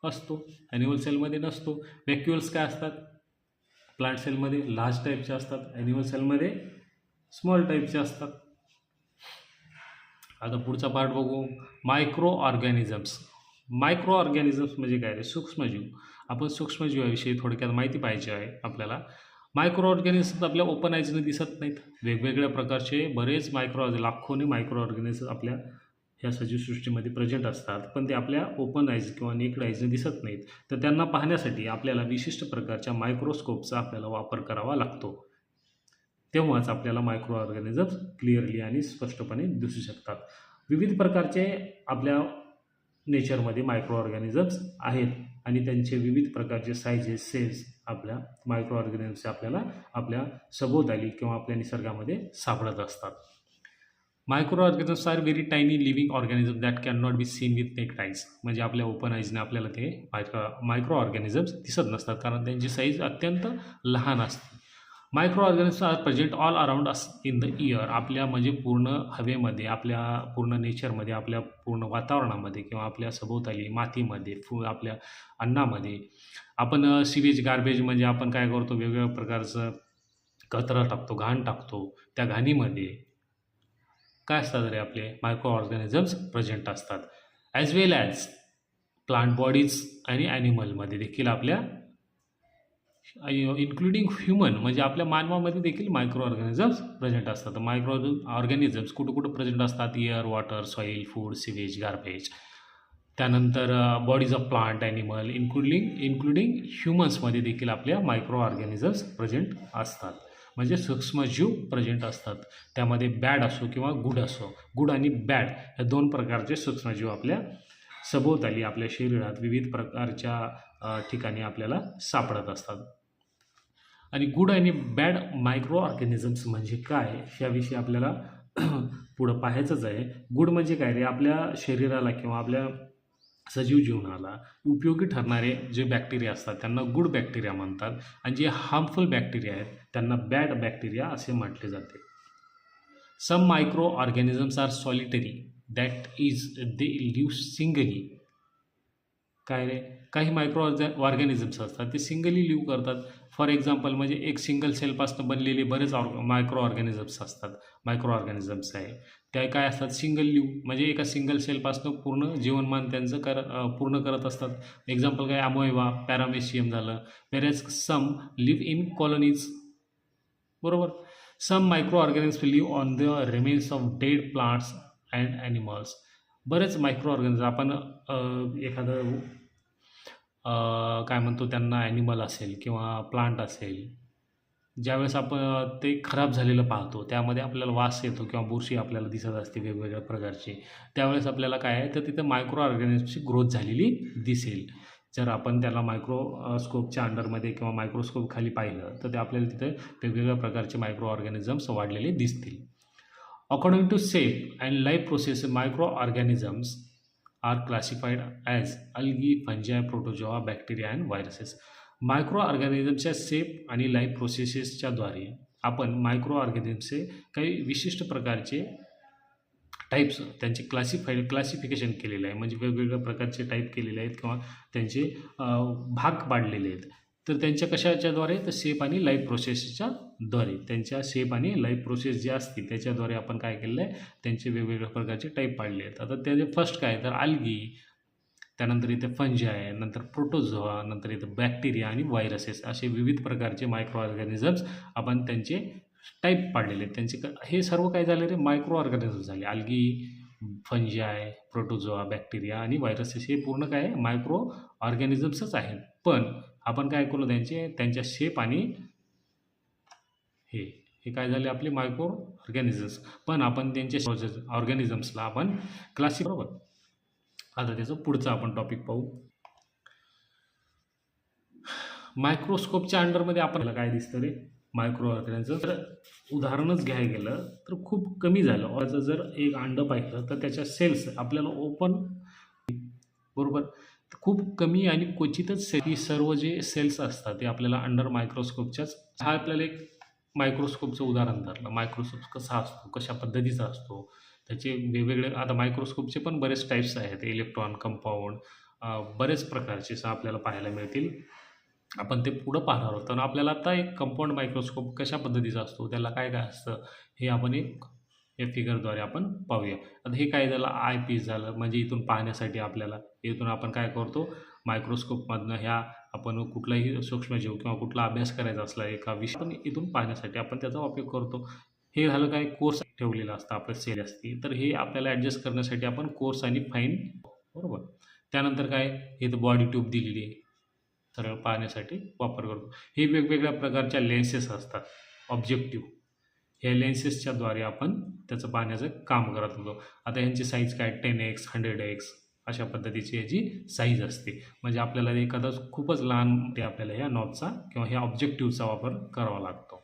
असतो, ॲनिमल सेलमध्ये नसतो. व्हॅक्युअल्स काय असतात, प्लांट सेलमध्ये लार्ज टाईपचे असतात, ॲनिमल सेलमध्ये स्मॉल टाईपचे असतात. आता पुढचा पार्ट बघू, मायक्रो ऑर्गॅनिझम्स. मायक्रो ऑर्गॅनिझम्स म्हणजे काय रे, सूक्ष्मजीव. आपण सूक्ष्मजीवाविषयी थोडक्यात माहिती पाहिजे आहे आपल्याला. मायक्रो ऑर्गॅनिझम्स आपल्या ओपन आयजने दिसत नाहीत. वेगवेगळ्या प्रकारचे बरेच लाखोनी मायक्रो ऑर्गॅनिझम्स आपल्या ह्या सजीवसृष्टीमध्ये प्रेझेंट असतात, पण ते आपल्या ओपन आयज किंवा नेक्ड आयजने दिसत नाहीत. तर त्यांना पाहण्यासाठी आपल्याला विशिष्ट प्रकारच्या मायक्रोस्कोपचा आपल्याला वापर करावा लागतो. तेव्हाच आपल्याला मायक्रो ऑर्गॅनिझम्स क्लिअरली आणि स्पष्टपणे दिसू शकतात. विविध प्रकारचे आपल्या नेचरमध्ये मायक्रो ऑर्गॅनिझम्स आहेत आणि त्यांचे विविध प्रकारचे सायझेस, सेल्स आपल्या मायक्रो ऑर्गॅनिझम्सचे आपल्याला आपल्या सभोवताली किंवा आपल्या निसर्गामध्ये सापडत असतात. Micro organisms are very tiny living organism that cannot be seen with naked eyes. म्हणजे आपल्या ओपन आईजने आपल्याला ते मायक्रो ऑर्गॅनिझम्स दिसत नसतात, कारण त्यांची साईज अत्यंत लहान असते. Micro organisms are present all around us in the air. आपल्या म्हणजे पूर्ण हवेमध्ये, आपल्या पूर्ण नेचरमध्ये, आपल्या पूर्ण वातावरणामध्ये किंवा आपल्या सभोवताली मातीमध्ये, आपल्या अन्नामध्ये. आपण सिवेज गार्बेज म्हणजे आपण काय करतो, वेगवेगळ्या प्रकारचं कचरा टाकतो, घाण टाकतो, त्या घाणीमध्ये काय असतात रे, आपले मायक्रो ऑर्गॅनिझम्स प्रेझेंट असतात. ॲज वेल ॲज प्लांट बॉडीज आणि ॲनिमलमध्ये देखील आपल्या इन्क्लुडिंग ह्युमन म्हणजे आपल्या मानवामध्ये देखील मायक्रो ऑर्गॅनिझम्स प्रेझेंट असतात. मायक्रो ऑर्गॅनिझम्स कुठं कुठं प्रेझेंट असतात, air, water, soil, food, sewage, garbage. त्यानंतर bodies of plant, animal including ह्युमन्समध्ये देखील आपल्या मायक्रो ऑर्गॅनिझम्स प्रेझेंट असतात. म्हणजे सूक्ष्मजीव प्रेझेंट असतात. त्यामध्ये बॅड असो किंवा गुड असो, गुड आणि बॅड या दोन प्रकारचे सूक्ष्मजीव आपल्या सभोवताली आपल्या शरीरात विविध प्रकारच्या ठिकाणी आपल्याला सापडत असतात. आणि गुड आणि बॅड मायक्रो ऑर्गॅनिझम्स म्हणजे काय याविषयी आपल्याला पुढं पाहायचंच आहे. गुड म्हणजे काय रे, आपल्या शरीराला किंवा आपल्या सजीव जीवनाला उपयोगी ठरणारे जे बॅक्टेरिया असतात त्यांना गुड बॅक्टेरिया म्हणतात, आणि जे हार्मफुल बॅक्टेरिया आहेत त्यांना बॅड बॅक्टेरिया असे म्हटले जाते. Some micro organisms are solitary, that is they live singly. काय रे, काही मायक्रो ऑर्गॅनिझम्स असतात ते सिंगली लिव्ह करतात. फॉर एक्झाम्पल म्हणजे एक सिंगल सेलपासून बनलेले बरेच मायक्रो ऑर्गॅनिझम्स असतात. मायक्रो ऑर्गॅनिझम्स आहे त्या काय असतात सिंगल लिव्ह म्हणजे एका सिंगल सेलपासून पूर्ण जीवनमान त्यांचं पूर्ण करत असतात. एक्झाम्पल काय अमोएबा, पॅरामेशियम झालं. Whereas some live in colonies, बरोबर. Some micro organisms live on the remains of dead plants and animals. बरेच मायक्रो ऑर्गॅनिझम आपण एखादं काय म्हणतो त्यांना ॲनिमल असेल किंवा प्लांट असेल, ज्यावेळेस आपण ते खराब झालेलं पाहतो त्यामध्ये आपल्याला वास येतो किंवा बुरशी आपल्याला दिसत असते वेगवेगळ्या प्रकारची, त्यावेळेस आपल्याला काय आहे तर तिथं मायक्रो ऑर्गॅनिझमची ग्रोथ झालेली दिसेल. जर आपण त्याला मायक्रोस्कोपच्या अंडरमध्ये किंवा मायक्रोस्कोप खाली पाहिलं तर ते आपल्याला तिथे वेगवेगळ्या प्रकारचे मायक्रो ऑर्गॅनिझम्स वाढलेले दिसतील. According to cell and life process micro organisms are classified as algae, fungi, protozoa, bacteria and viruses. Micro ऑर्गॅनिझमच्या सेप आणि लाईफ प्रोसेसेसच्याद्वारे आपण मायक्रो ऑर्गॅनिझमचे काही विशिष्ट प्रकारचे टाईप्स त्यांचे क्लासिफिकेशन केलेलं आहे. म्हणजे वेगवेगळ्या प्रकारचे टाईप केलेले आहेत किंवा त्यांचे भाग पाडलेले आहेत. तर त्यांच्या कशाच्याद्वारे तर शेप आणि लाईफ प्रोसेसच्या द्वारे, त्यांच्या शेप आणि लाईफ प्रोसेस जे असते त्याच्याद्वारे आपण काय केलेलं आहे त्यांचे वेगवेगळ्या प्रकारचे टाईप पाडले आहेत. आता त्याचे फर्स्ट काय तर अल्गी, त्यानंतर इथे फंजाय, नंतर प्रोटोझोआ, नंतर इथं बॅक्टेरिया आणि व्हायरसेस असे विविध प्रकारचे मायक्रो ऑर्गॅनिझम्स आपण त्यांचे टाईप पाडलेले आहेत. त्यांचे हे सर्व काय झाले रे मायक्रो ऑर्गॅनिझम झाले. अल्गी, फंजाय, प्रोटोझोआ, बॅक्टेरिया आणि व्हायरसेस हे पूर्ण काय आहे मायक्रो ऑर्गॅनिझम्सच आहेत. पण आपण काय करू त्यांच्या शेप आणि हे काय झाले आपले मायक्रो ऑर्गॅनिझम्स, पण आपण त्यांच्या ऑर्गॅनिझम्सला आपण बरोबर. आता त्याचं पुढचं आपण टॉपिक पाहू. मायक्रोस्कोपच्या अंडरमध्ये आपल्याला काय दिसतं रे मायक्रो ऑर्गॅनिझम. तर उदाहरणच घ्यायला गेलं तर खूप कमी झालं. त्याचं जर एक अंडं पाहिलं तर त्याच्या सेल्स आपल्याला ओपन, बरोबर, खूप कमी आणि क्वचितच ही सर्व जे सेल्स असतात ते आपल्याला अंडर मायक्रोस्कोपच्याच. हा आपल्याला एक मायक्रोस्कोपचं उदाहरण धरलं. मायक्रोस्कोप कसा असतो, कशा पद्धतीचा असतो, त्याचे वेगवेगळे आता मायक्रोस्कोपचे पण बरेच टाईप्स आहेत. इलेक्ट्रॉन, कंपाऊंड, बरेच प्रकारचे आपल्याला पाहायला मिळतील. आपण ते पुढं पाहणार आहोत. तर आपल्याला आता एक कंपाऊंड मायक्रोस्कोप कशा पद्धतीचा असतो, त्याला काय काय असतं हे आपण या फिगरद्वारे आपण पाहूया. आता हे काय झालं आय पीस झालं म्हणजे इथून पाहण्यासाठी आपल्याला इथून आपण काय करतो मायक्रोस्कोपमधनं ह्या आपण कुठलाही सूक्ष्मजीव किंवा कुठला अभ्यास करायचा असला एका विषय पण इथून पाहण्यासाठी आपण त्याचा उपयोग करतो. हे झालं काय कोर्स ठेवलेला असतं आपलं सेल असते, तर हे आपल्याला ॲडजस्ट करण्यासाठी आपण कोर्स आणि फाईन, बरोबर. त्यानंतर काय हे तर बॉडी ट्यूब दिलेली आहे सरळ पाहण्यासाठी वापर करतो. हे वेगवेगळ्या प्रकारच्या लेन्सेस असतात ऑब्जेक्टिव्ह, ह्या लेन्सेसच्याद्वारे आपण त्याचं पाहण्याचं काम करत होतो. आता ह्यांची साईज काय 10x 100x अशा पद्धतीची ह्याची साईज असते. म्हणजे आपल्याला एखादा खूपच लहान ते आपल्याला ह्या नॉबचा किंवा ह्या ऑब्जेक्टिव्हचा वापर करावा लागतो.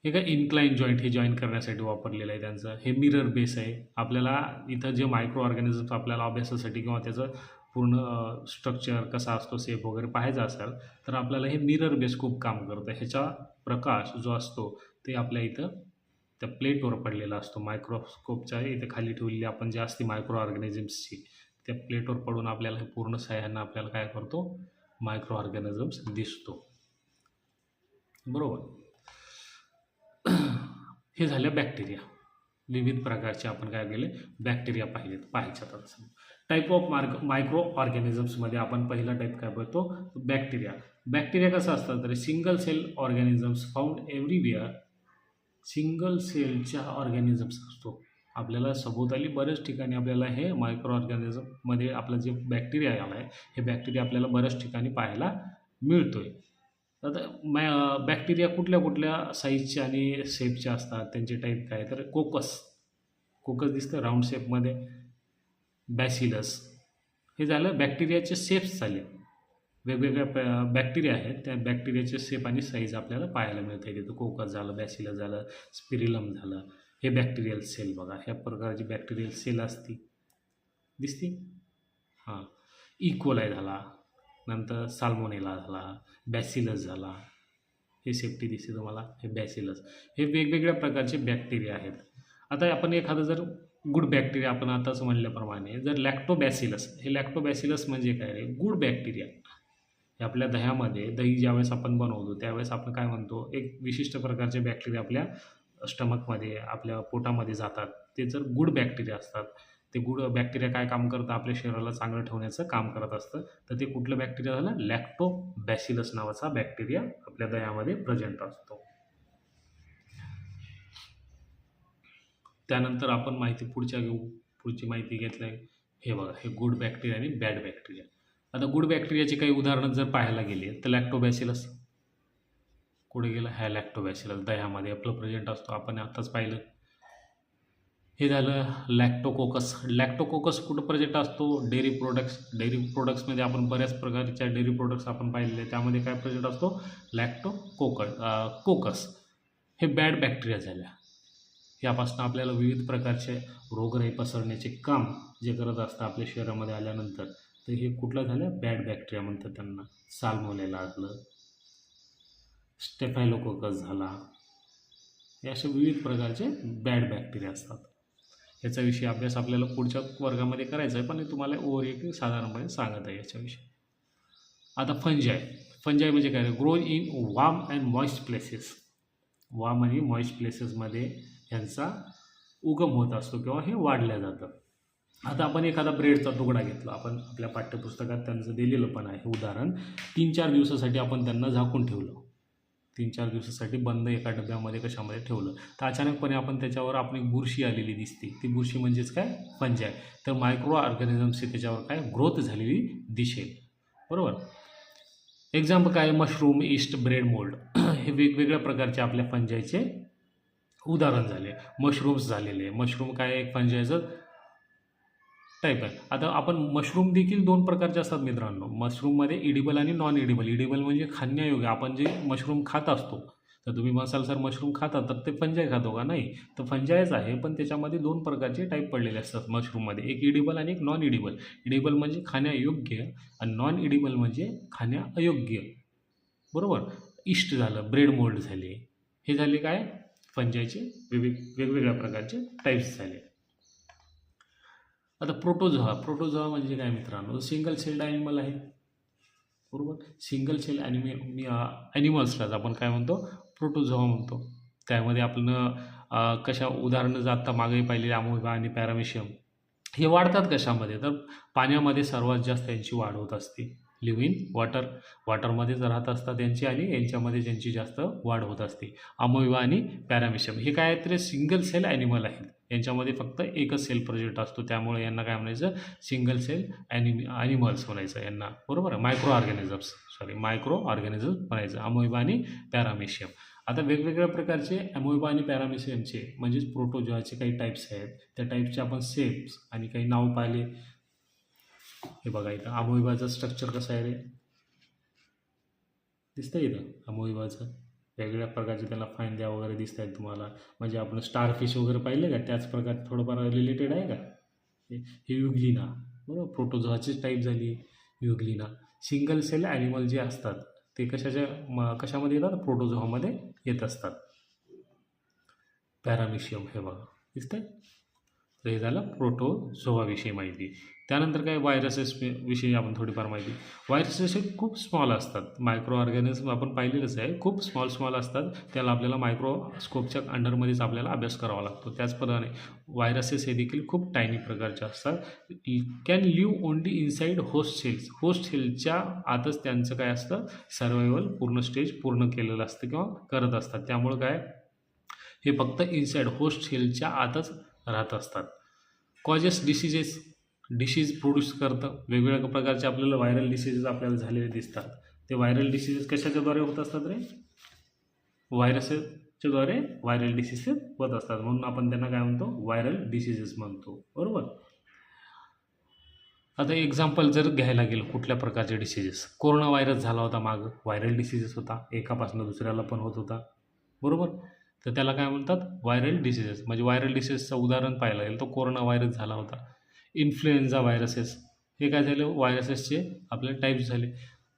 हे काय इन्क्लाइन जॉईंट हे जॉईन करण्यासाठी वापरलेलं आहे त्यांचं. हे मिरर बेस आहे. आपल्याला इथं जे मायक्रो ऑर्गॅनिझम्स आपल्याला अभ्यासासाठी किंवा त्याचं पूर्ण स्ट्रक्चर कसा असतो सेप वगैरे पाहायचा असेल तर आपल्याला हे मिरर बेस खूप काम करतं. ह्याचा प्रकाश जो असतो ते आपल्या इथं त्या प्लेटवर पडलेला असतो. मायक्रोस्कोपच्या इथे खाली ठेवलेली आपण जे असते मायक्रो ऑर्गॅनिझम्सची त्या प्लेटवर पडून आपल्याला हे पूर्ण सहाय्यानं आपल्याला काय करतो मायक्रो ऑर्गॅनिझम्स दिसतो, बरोबर. हे झालं बॅक्टेरिया. विविध प्रकारचे आपण काय केले बॅक्टेरिया पाहायच्यात. टाईप ऑफ मायक्रो ऑर्गॅनिझम्समध्ये आपण पहिला टाईप काय बघतो बॅक्टेरिया. बॅक्टेरिया कसा असतात तर single cell organisms found everywhere. Single सेलच्या ऑर्गॅनिझम्स असतो आपल्याला सभोवताली बऱ्याच ठिकाणी आपल्याला हे मायक्रो ऑर्गॅनिझममध्ये आपलं जे बॅक्टेरिया आला आहे हे बॅक्टेरिया आपल्याला बऱ्याच ठिकाणी पाहायला मिळतो आहे. आता बॅक्टेरिया कुठल्या कुठल्या साईजचे आणि शेपचे असतात त्यांचे टाईप काय तर कोकस दिसतं राऊंड शेपमध्ये. बॅसिलस हे झालं बॅक्टेरियाचे शेप्स झाले. वेगवेगळ्या बॅक्टेरिया आहेत त्या बॅक्टेरियाचे शेप आणि साईज आपल्याला पाहायला मिळते. तिथं कोकस झालं, बॅसिलस झालं, स्पिरिलम झालं. हे बॅक्टेरियल सेल बघा ह्या प्रकारची बॅक्टेरियल सेल दिसती. हां, इकोलाय झाला, नंतर साल्मोनेला झाला, बॅसिलस झाला. हे सेफ्टी दिसते तुम्हाला हे बॅसिलस. हे वेगवेगळ्या प्रकारचे बॅक्टेरिया आहेत. आता आपण एखादं जर गुड बॅक्टेरिया आपण आताच म्हणल्याप्रमाणे जर लॅक्टोबॅसिलस, हे लॅक्टोबॅसिलस म्हणजे काय रे, गुड बॅक्टेरिया. हे आपल्या दह्यामध्ये, दही ज्यावेळेस आपण बनवतो त्यावेळेस आपण काय म्हणतो, एक विशिष्ट प्रकारचे बॅक्टेरिया आपल्या स्टमकमध्ये, आपल्या पोटामध्ये जातात. ते जर गुड बॅक्टेरिया असतात, ते गुड बॅक्टेरिया काय काम करतं, आपल्या शरीराला चांगलं ठेवण्याचं काम करत असतं. तर ते कुठलं बॅक्टेरिया झालं, लॅक्टोबॅसिलस नावाचा बॅक्टेरिया आपल्या दह्यामध्ये प्रेझेंट असतो. त्यानंतर आपण पुढची माहिती घेतली. हे बघा, हे गुड बॅक्टेरिया आणि बॅड बॅक्टेरिया. आता गुड बॅक्टेरियाची काही उदाहरणं जर पाहायला गेली तर लॅक्टोबॅसिलस कुठे गेला, ह्या लॅक्टोबॅसिलस दह्यामध्ये आपलं प्रेझेंट असतो, आपण आताच पाहिलं. हे झालं लॅक्टोकोकस. लॅक्टोकोकस कुठं प्रेझेंट असतो, डेअरी प्रोडक्ट्समध्ये आपण बऱ्याच प्रकारच्या डेअरी प्रोडक्ट्स आपण पाहिलेले, त्यामध्ये काय प्रेझेंट असतो, कोकस. हे बॅड बॅक्टेरिया झाल्या. यापासून आपल्याला विविध प्रकारचे रोगराई पसरण्याचे काम जे करत असतं आपल्या शरीरामध्ये आल्यानंतर, तर हे कुठलं झालं, बॅड बॅक्टेरिया म्हणतात त्यांना. साल्मोनेला झालं, स्टेफायलोकोकस झाला, हे असे विविध प्रकारचे बॅड बॅक्टेरिया असतात. याच्याविषयी अभ्यास आपल्याला पुढच्या वर्गामध्ये करायचा आहे, पण मी तुम्हाला ओव्हरव्ह्यू साधारणपणे सांगत आहे याच्याविषयी. आता फंजाय म्हणजे काय, grow in warm and moist places. Warm आणि मॉइस्ट प्लेसेसमध्ये ह्यांचा उगम होत असतो किंवा हे वाढल्या जातं. आता आपण एखादा ब्रेडचा तुकडा घेतला, आपण आपल्या पाठ्यपुस्तकात त्यांचं दिलेलं पण आहे उदाहरण. 3-4 दिवसासाठी आपण त्यांना झाकून ठेवलं, 3-4 दिवसासाठी बंद एका डब्यामध्ये कशामध्ये ठेवलं, तर अचानकपणे आपण त्याच्यावर आपली बुरशी आलेली दिसते. ती बुरशी म्हणजेच काय, फंजाय. तर मायक्रो ऑर्गॅनिझम्सची त्याच्यावर काय ग्रोथ झालेली दिसेल, बरोबर. एक्झाम्पल काय, मशरूम, ईस्ट, ब्रेड मोल्ड. हे वेगवेगळ्या प्रकारचे आपल्या फंजायचे उदाहरण झाले. मशरूम्स झालेले, मशरूम काय एक फंजायचं टाईप आहे. आता आपण मशरूम देखील 2 प्रकारचे असतात मित्रांनो. मशरूममध्ये इडिबल आणि नॉन इडिबल. इडिबल म्हणजे खाण्यायोग्य, आपण जे मशरूम खात असतो, तर तुम्ही मसालेदार मशरूम खाता तर ते फंजाय खातो का, नाही, तर फंजायच आहे, पण त्याच्यामध्ये 2 प्रकारचे टाईप पडलेले असतात मशरूममध्ये, एक इडिबल आणि एक नॉन इडिबल. इडिबल म्हणजे खाण्यायोग्य आणि नॉन इडिबल म्हणजे खाण्याअयोग्य, बरोबर. ईस्ट झालं, ब्रेड मोल्ड झाले, हे झाले काय, फंजायचे वेगवेगळ्या प्रकारचे टाईप्स झाले. आता प्रोटोझोआ म्हणजे काय मित्रांनो, सिंगल सेल्ड ॲनिमल आहे, बरोबर. सिंगल सेल ॲनिमल्सलाच आपण काय म्हणतो, प्रोटोझोआ म्हणतो. त्यामध्ये आपण कशा उदाहरणं जाता मागे पाहिलेली अमोeba आणि पॅरामेशियम. हे वाढतात कशामध्ये, तर पाण्यामध्ये सर्वात जास्त यांची वाढ होत असते. लिव्ह इन वॉटरमध्येच राहत असतात यांची, आणि यांच्यामध्ये ज्यांची जास्त वाढ होत असते. अमोeba आणि पॅरामेशियम हे काय आहेत, सिंगल सेल ॲनिमल आहेत. यांच्यामध्ये फक्त एकच सेल प्रेझेंट असतो, त्यामुळे यांना काय म्हणायचं, सिंगल सेल ॲनिमल्स म्हणायचं यांना, बरोबर. मायक्रो ऑर्गॅनिझम्स म्हणायचं, अमोeba आणि पॅरामेशियम. आता वेगवेगळ्या प्रकारचे अमोeba आणि पॅरामेशियमचे म्हणजेच प्रोटोझोआचे काही टाईप्स आहेत, त्या टाईपचे आपण सेप्स आणि काही नाव पाहिले. हे बघा इथं अमोएबाचं स्ट्रक्चर कसं आहे रे, दिसतं इथं अमोएबाचं, वेगवेगळ्या प्रकारचे त्याला फांद्या वगैरे दिसत आहेत तुम्हाला. म्हणजे आपण स्टारफिश वगैरे पाहिले का, त्याच प्रकारे थोडंफार रिलेटेड आहे का. हे युग्लिना, बरोबर, प्रोटोझोआचीच टाईप झाली युग्लिना. सिंगल सेल ॲनिमल जे असतात ते कशामध्ये येतात, प्रोटोझोआमध्ये येत असतात. पॅरामेशियम हे बघा दिसतंय. तर हे झालं प्रोटोझोआविषयी माहिती. त्यानंतर काय, व्हायरसेस विषयी आपण थोडीफार माहिती. व्हायरसेस हे खूप स्मॉल असतात, मायक्रो ऑर्गॅनिझम आपण पाहिलेलंच आहे, खूप स्मॉल असतात. त्याला आपल्याला मायक्रोस्कोपच्या अंडरमध्येच आपल्याला अभ्यास करावा लागतो. त्याचप्रमाणे व्हायरसेस हे देखील खूप टायनी प्रकारचे असतात. Can live only inside host सेलच्या आतच त्यांचं काय असतं, सर्वायवल पूर्ण स्टेज पूर्ण केलेलं असतं किंवा करत असतात. त्यामुळं काय, हे फक्त इनसाईड होस्ट सेलच्या आतच राहत असतात. कॉजेस डिसीज प्रोड्यूस करतं. वेगवेगळ्या प्रकारचे आपल्याला व्हायरल डिसीजेस आपल्याला झालेले दिसतात. ते व्हायरल डिसीजेस कशाच्याद्वारे होत असतात रे, व्हायरसच्या द्वारे व्हायरल डिसीजेस होत असतात, म्हणून आपण त्यांना काय म्हणतो, व्हायरल डिसीजेस म्हणतो, बरोबर. आता एक्झाम्पल जर घ्यायला गेलं कुठल्या प्रकारचे डिसीजेस, कोरोना व्हायरस झाला होता मागं, व्हायरल डिसीजेस होता, एकापासून दुसऱ्याला पण होत होता, बरोबर. तर त्याला काय म्हणतात, व्हायरल डिसीजेस. म्हणजे व्हायरल डिसीजेसचं उदाहरण पाहायला गेलं तो कोरोना व्हायरस झाला होता. इन्फ्लुएन्झा व्हायरसेस हे काय झाले, व्हायरसेसचे आपले टाईप्स झाले.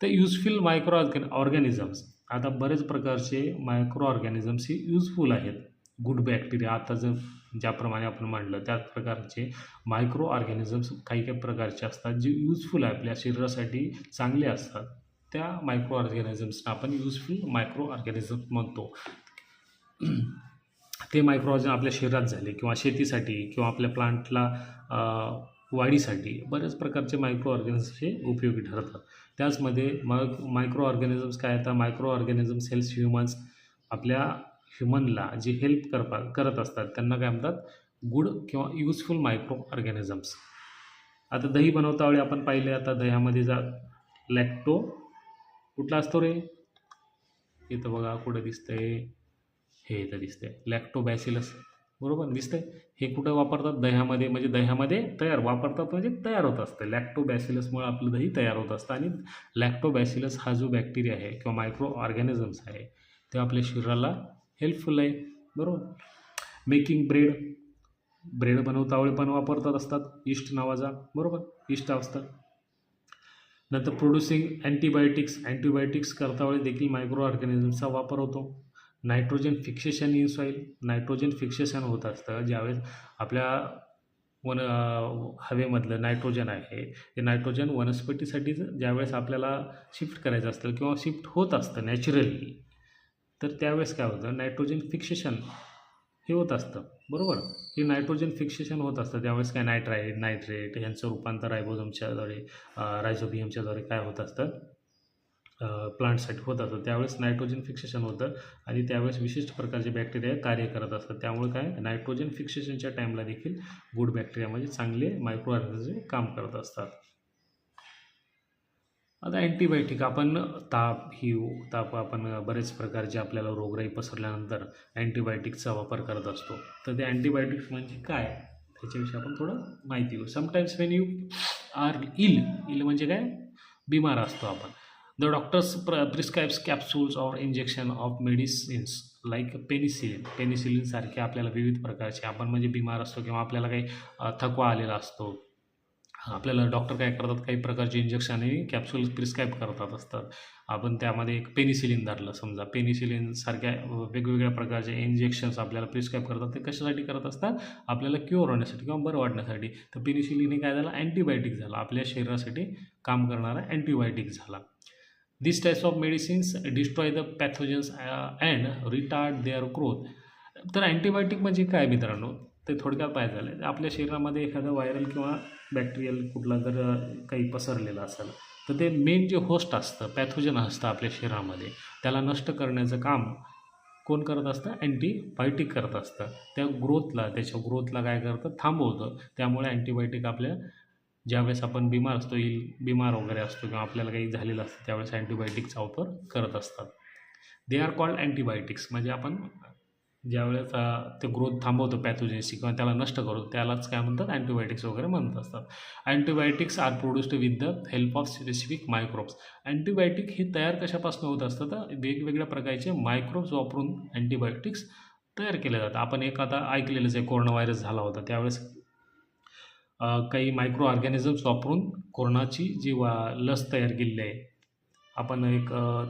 तर युजफुल मायक्रो ऑर्गॅनिझम्स, आता बरेच प्रकारचे मायक्रो ऑर्गॅनिझम्स हे युजफुल आहेत. गुड बॅक्टेरिया, आता जर ज्याप्रमाणे आपण मांडलं त्याच प्रकारचे मायक्रो ऑर्गॅनिझम्स काही काही प्रकारचे असतात जे युजफुल आहे, आपल्या शरीरासाठी चांगले असतात. त्या मायक्रो ऑर्गॅनिझम्सना आपण युजफुल मायक्रो ऑर्गॅनिझम्स म्हणतो. ते मायक्रो ऑर्गॅनिझम आपल्या शरीरात झाले किंवा शेतीसाठी किंवा आपल्या प्लांटला वाढीसाठी बरेच प्रकारचे मायक्रो ऑर्गॅनिझम्स हे उपयोगी ठरतात. त्याचमध्ये मग मायक्रो ऑर्गॅनिझम्स काय येतात, मायक्रो ऑर्गॅनिझम्स हेल्प्स ह्युमन्स, आपल्या ह्युमनला जे हेल्प करत असतात त्यांना काय म्हणतात, गुड किंवा युजफुल मायक्रो ऑर्गॅनिझम्स. आता दही बनवता वेळी आपण पाहिले, आता दह्यामध्ये लॅक्टो कुठला असतो रे, इथं बघा कुठं दिसतंय, हे इथं दिसतंय लॅक्टोबॅसिलस, बरोबर दिसतंय. हे कुठं वापरतात, दह्यामध्ये, म्हणजे दह्यामध्ये वापरतात म्हणजे तयार होत असतं. लॅक्टोबॅसिलसमुळे आपलं दही तयार होत असतं. आणि लॅक्टोबॅसिलस हा जो बॅक्टेरिया आहे किंवा मायक्रो ऑर्गॅनिझम्स आहे ते आपल्या शरीराला हेल्पफुल आहे, बरोबर. मेकिंग ब्रेड बनवता वेळी पण वापरतात असतात ईस्ट नावाचा, बरोबर, ईस्ट असतात. नंतर प्रोड्युसिंग अँटीबायोटिक्स करता वेळी देखील मायक्रो ऑर्गॅनिझम्सचा वापर होतो. Nitrogen fixation in soil, nitrogen fixation होत असतं ज्यावेळेस आपल्या हवेमधलं नायट्रोजन आहे ते नायट्रोजन वनस्पतीसाठी ज्यावेळेस आपल्याला शिफ्ट करायचं असतं किंवा शिफ्ट होत असतं नॅचरली, तर त्यावेळेस काय होतं, नायट्रोजन फिक्सेशन हे होत असतं, बरोबर. हे नायट्रोजन फिक्सेशन होत असतं त्यावेळेस काय नायट्रेट यांचं रूपांतर रायझोबियमच्याद्वारे काय होत असतं, प्लांटसाठी होत असतं. त्यावेळेस नायट्रोजन फिक्सेशन होतं आणि त्यावेळेस विशिष्ट प्रकारचे बॅक्टेरिया कार्य करत असतात. त्यामुळे काय, नायट्रोजन फिक्सेशनच्या टाईमला देखील गुड बॅक्टेरिया म्हणजे चांगले मायक्रो ऑर्गॅनिझम काम करत असतात. आता अँटीबायोटिक, आपण ताप आपण बरेच प्रकारचे आपल्याला रोगराई पसरल्यानंतर अँटीबायोटिकचा वापर करत असतो. तर ते अँटीबायोटिक्स म्हणजे काय त्याच्याविषयी आपण थोडं माहिती घेऊ. Sometimes when you are ill म्हणजे काय, बिमार असतो आपण. The doctors prescribes capsules or injection of medicines like penicillin सारखे आपल्याला विविध प्रकारचे, आपण म्हणजे बिमार असतो किंवा आपल्याला काही थकवा आलेला असतो, आपल्याला डॉक्टर काय करतात, काही प्रकारचे इंजेक्शन आणि कॅप्सूल्स प्रिस्क्राईब करतात असतात. आपण त्यामध्ये एक पेनिसिलिन धरलं समजा, पेनिसिलिन सारख्या वेगवेगळ्या प्रकारचे इंजेक्शन्स आपल्याला प्रिस्क्राईब करतात. ते कशासाठी करत असतात, आपल्याला क्युअर होण्यासाठी किंवा बरं वाढण्यासाठी. तर पेनिसिलिन हे काय झालं, अँटीबायोटिक झालं, आपल्या शरीरासाठी काम करणारा अँटीबायोटिक झाला. These types of medicines destroy the pathogens and retard their growth. तर अँटीबायोटिक म्हणजे काय मित्रांनो, ते थोडक्यात पाहायचं झालं, आपल्या शरीरामध्ये एखादं व्हायरल किंवा बॅक्टेरियल कुठला जर काही पसरलेलं असेल तर ते मेन जे होस्ट असतं, पॅथोजन असतं आपल्या शरीरामध्ये, त्याला नष्ट करण्याचं काम कोण करत असतं, अँटीबायोटिक करत असतं. त्याच्या ग्रोथला काय करतं, थांबवतं. त्यामुळे अँटीबायोटिक आपल्या ज्यावेळेस आपण बिमार वगैरे असतो किंवा आपल्याला काही झालेलं असतं त्यावेळेस अँटीबायोटिकचा वापर करत असतात. दे आर कॉल्ड अँटीबायोटिक्स, म्हणजे आपण ज्यावेळेस ते ग्रोथ थांबवतो पॅथोजेन्सची किंवा त्याला नष्ट करतो त्यालाच काय म्हणतात, अँटीबायोटिक्स वगैरे म्हणत असतात. Antibiotics are produced with the help of specific microbes. Antibiotic हे तयार कशापासून होत असतं, तर वेगवेगळ्या प्रकारचे मायक्रोब्स वापरून अँटीबायोटिक्स तयार केले जातात. आपण आता ऐकलेलंच आहे, कोरोना व्हायरस झाला होता त्यावेळेस काही मायक्रो ऑर्गॅनिझम्स वापरून कोरोनाची जी लस तयार केलेली आहे, आपण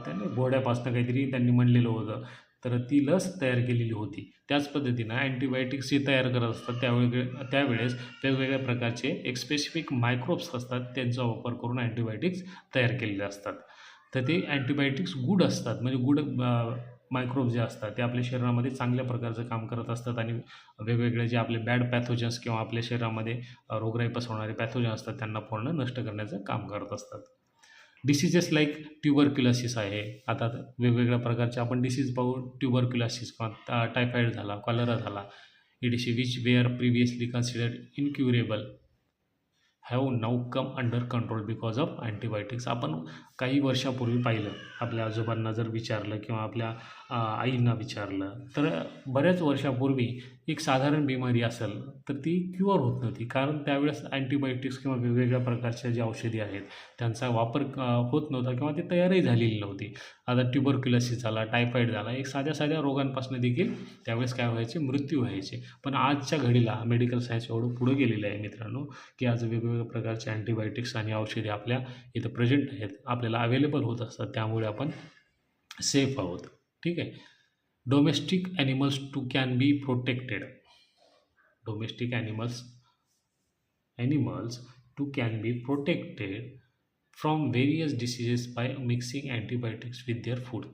त्यांनी घोड्यापासून काहीतरी त्यांनी म्हणलेलं होतं, तर ती लस तयार केलेली होती. त्याच पद्धतीनं अँटीबायोटिक्स जे तयार करत असतात त्यावेळेस वेगवेगळ्या प्रकारचे एक स्पेसिफिक मायक्रोब्स असतात, त्यांचा वापर करून अँटीबायोटिक्स तयार केलेले असतात. तर ते अँटीबायोटिक्स गुड असतात, म्हणजे गुड मायक्रोब्स जे असतात ते आपल्या शरीरामध्ये चांगल्या प्रकारचं काम करत असतात आणि वेगवेगळे जे आपले बॅड पॅथोजन्स किंवा आपल्या शरीरामध्ये रोगराई पसरवणारे पॅथोजन असतात त्यांना पूर्ण नष्ट करण्याचं काम करत असतात. डिसीजेस लाईक ट्युबरक्युलोसिस आहे. आता वेगवेगळ्या प्रकारचे आपण डिसीज पाहू, ट्युबरक्युलोसिस किंवा टायफॉईड झाला, कॉलरा झाला, EDC which wear previously considered इनक्युरेबल have now come under control because of antibiotics. आपण काही वर्षापूर्वी पाहिलं, आपल्या आजोबांना जर विचारलं किंवा आपल्या आईंना विचारलं तर बऱ्याच वर्षापूर्वी एक साधारण बिमारी असेल तर ती क्युअर होत नव्हती, कारण त्यावेळेस अँटीबायोटिक्स किंवा वेगवेगळ्या प्रकारच्या ज्या औषधी आहेत त्यांचा वापर होत नव्हता किंवा ती तयारही झालेली नव्हती. आता ट्युबरक्युलोसिस झाला, टायफॉईड झाला, एक साध्या रोगांपासून देखील त्यावेळेस काय व्हायचे, मृत्यू व्हायचे. पण आजच्या घडीला मेडिकल सायन्स एवढं पुढं गेलेलं आहे मित्रांनो, की आज वेगवेगळ्या प्रकारचे अँटीबायोटिक्स आणि औषधे आपल्या इथं प्रेझेंट आहेत, आपल्याला अवेलेबल होत असतात, त्यामुळे आपण सेफ आहोत. ठीक आहे. Domestic animals too can be protected. domestic animals to can be protected from various diseases by mixing antibiotics with their food.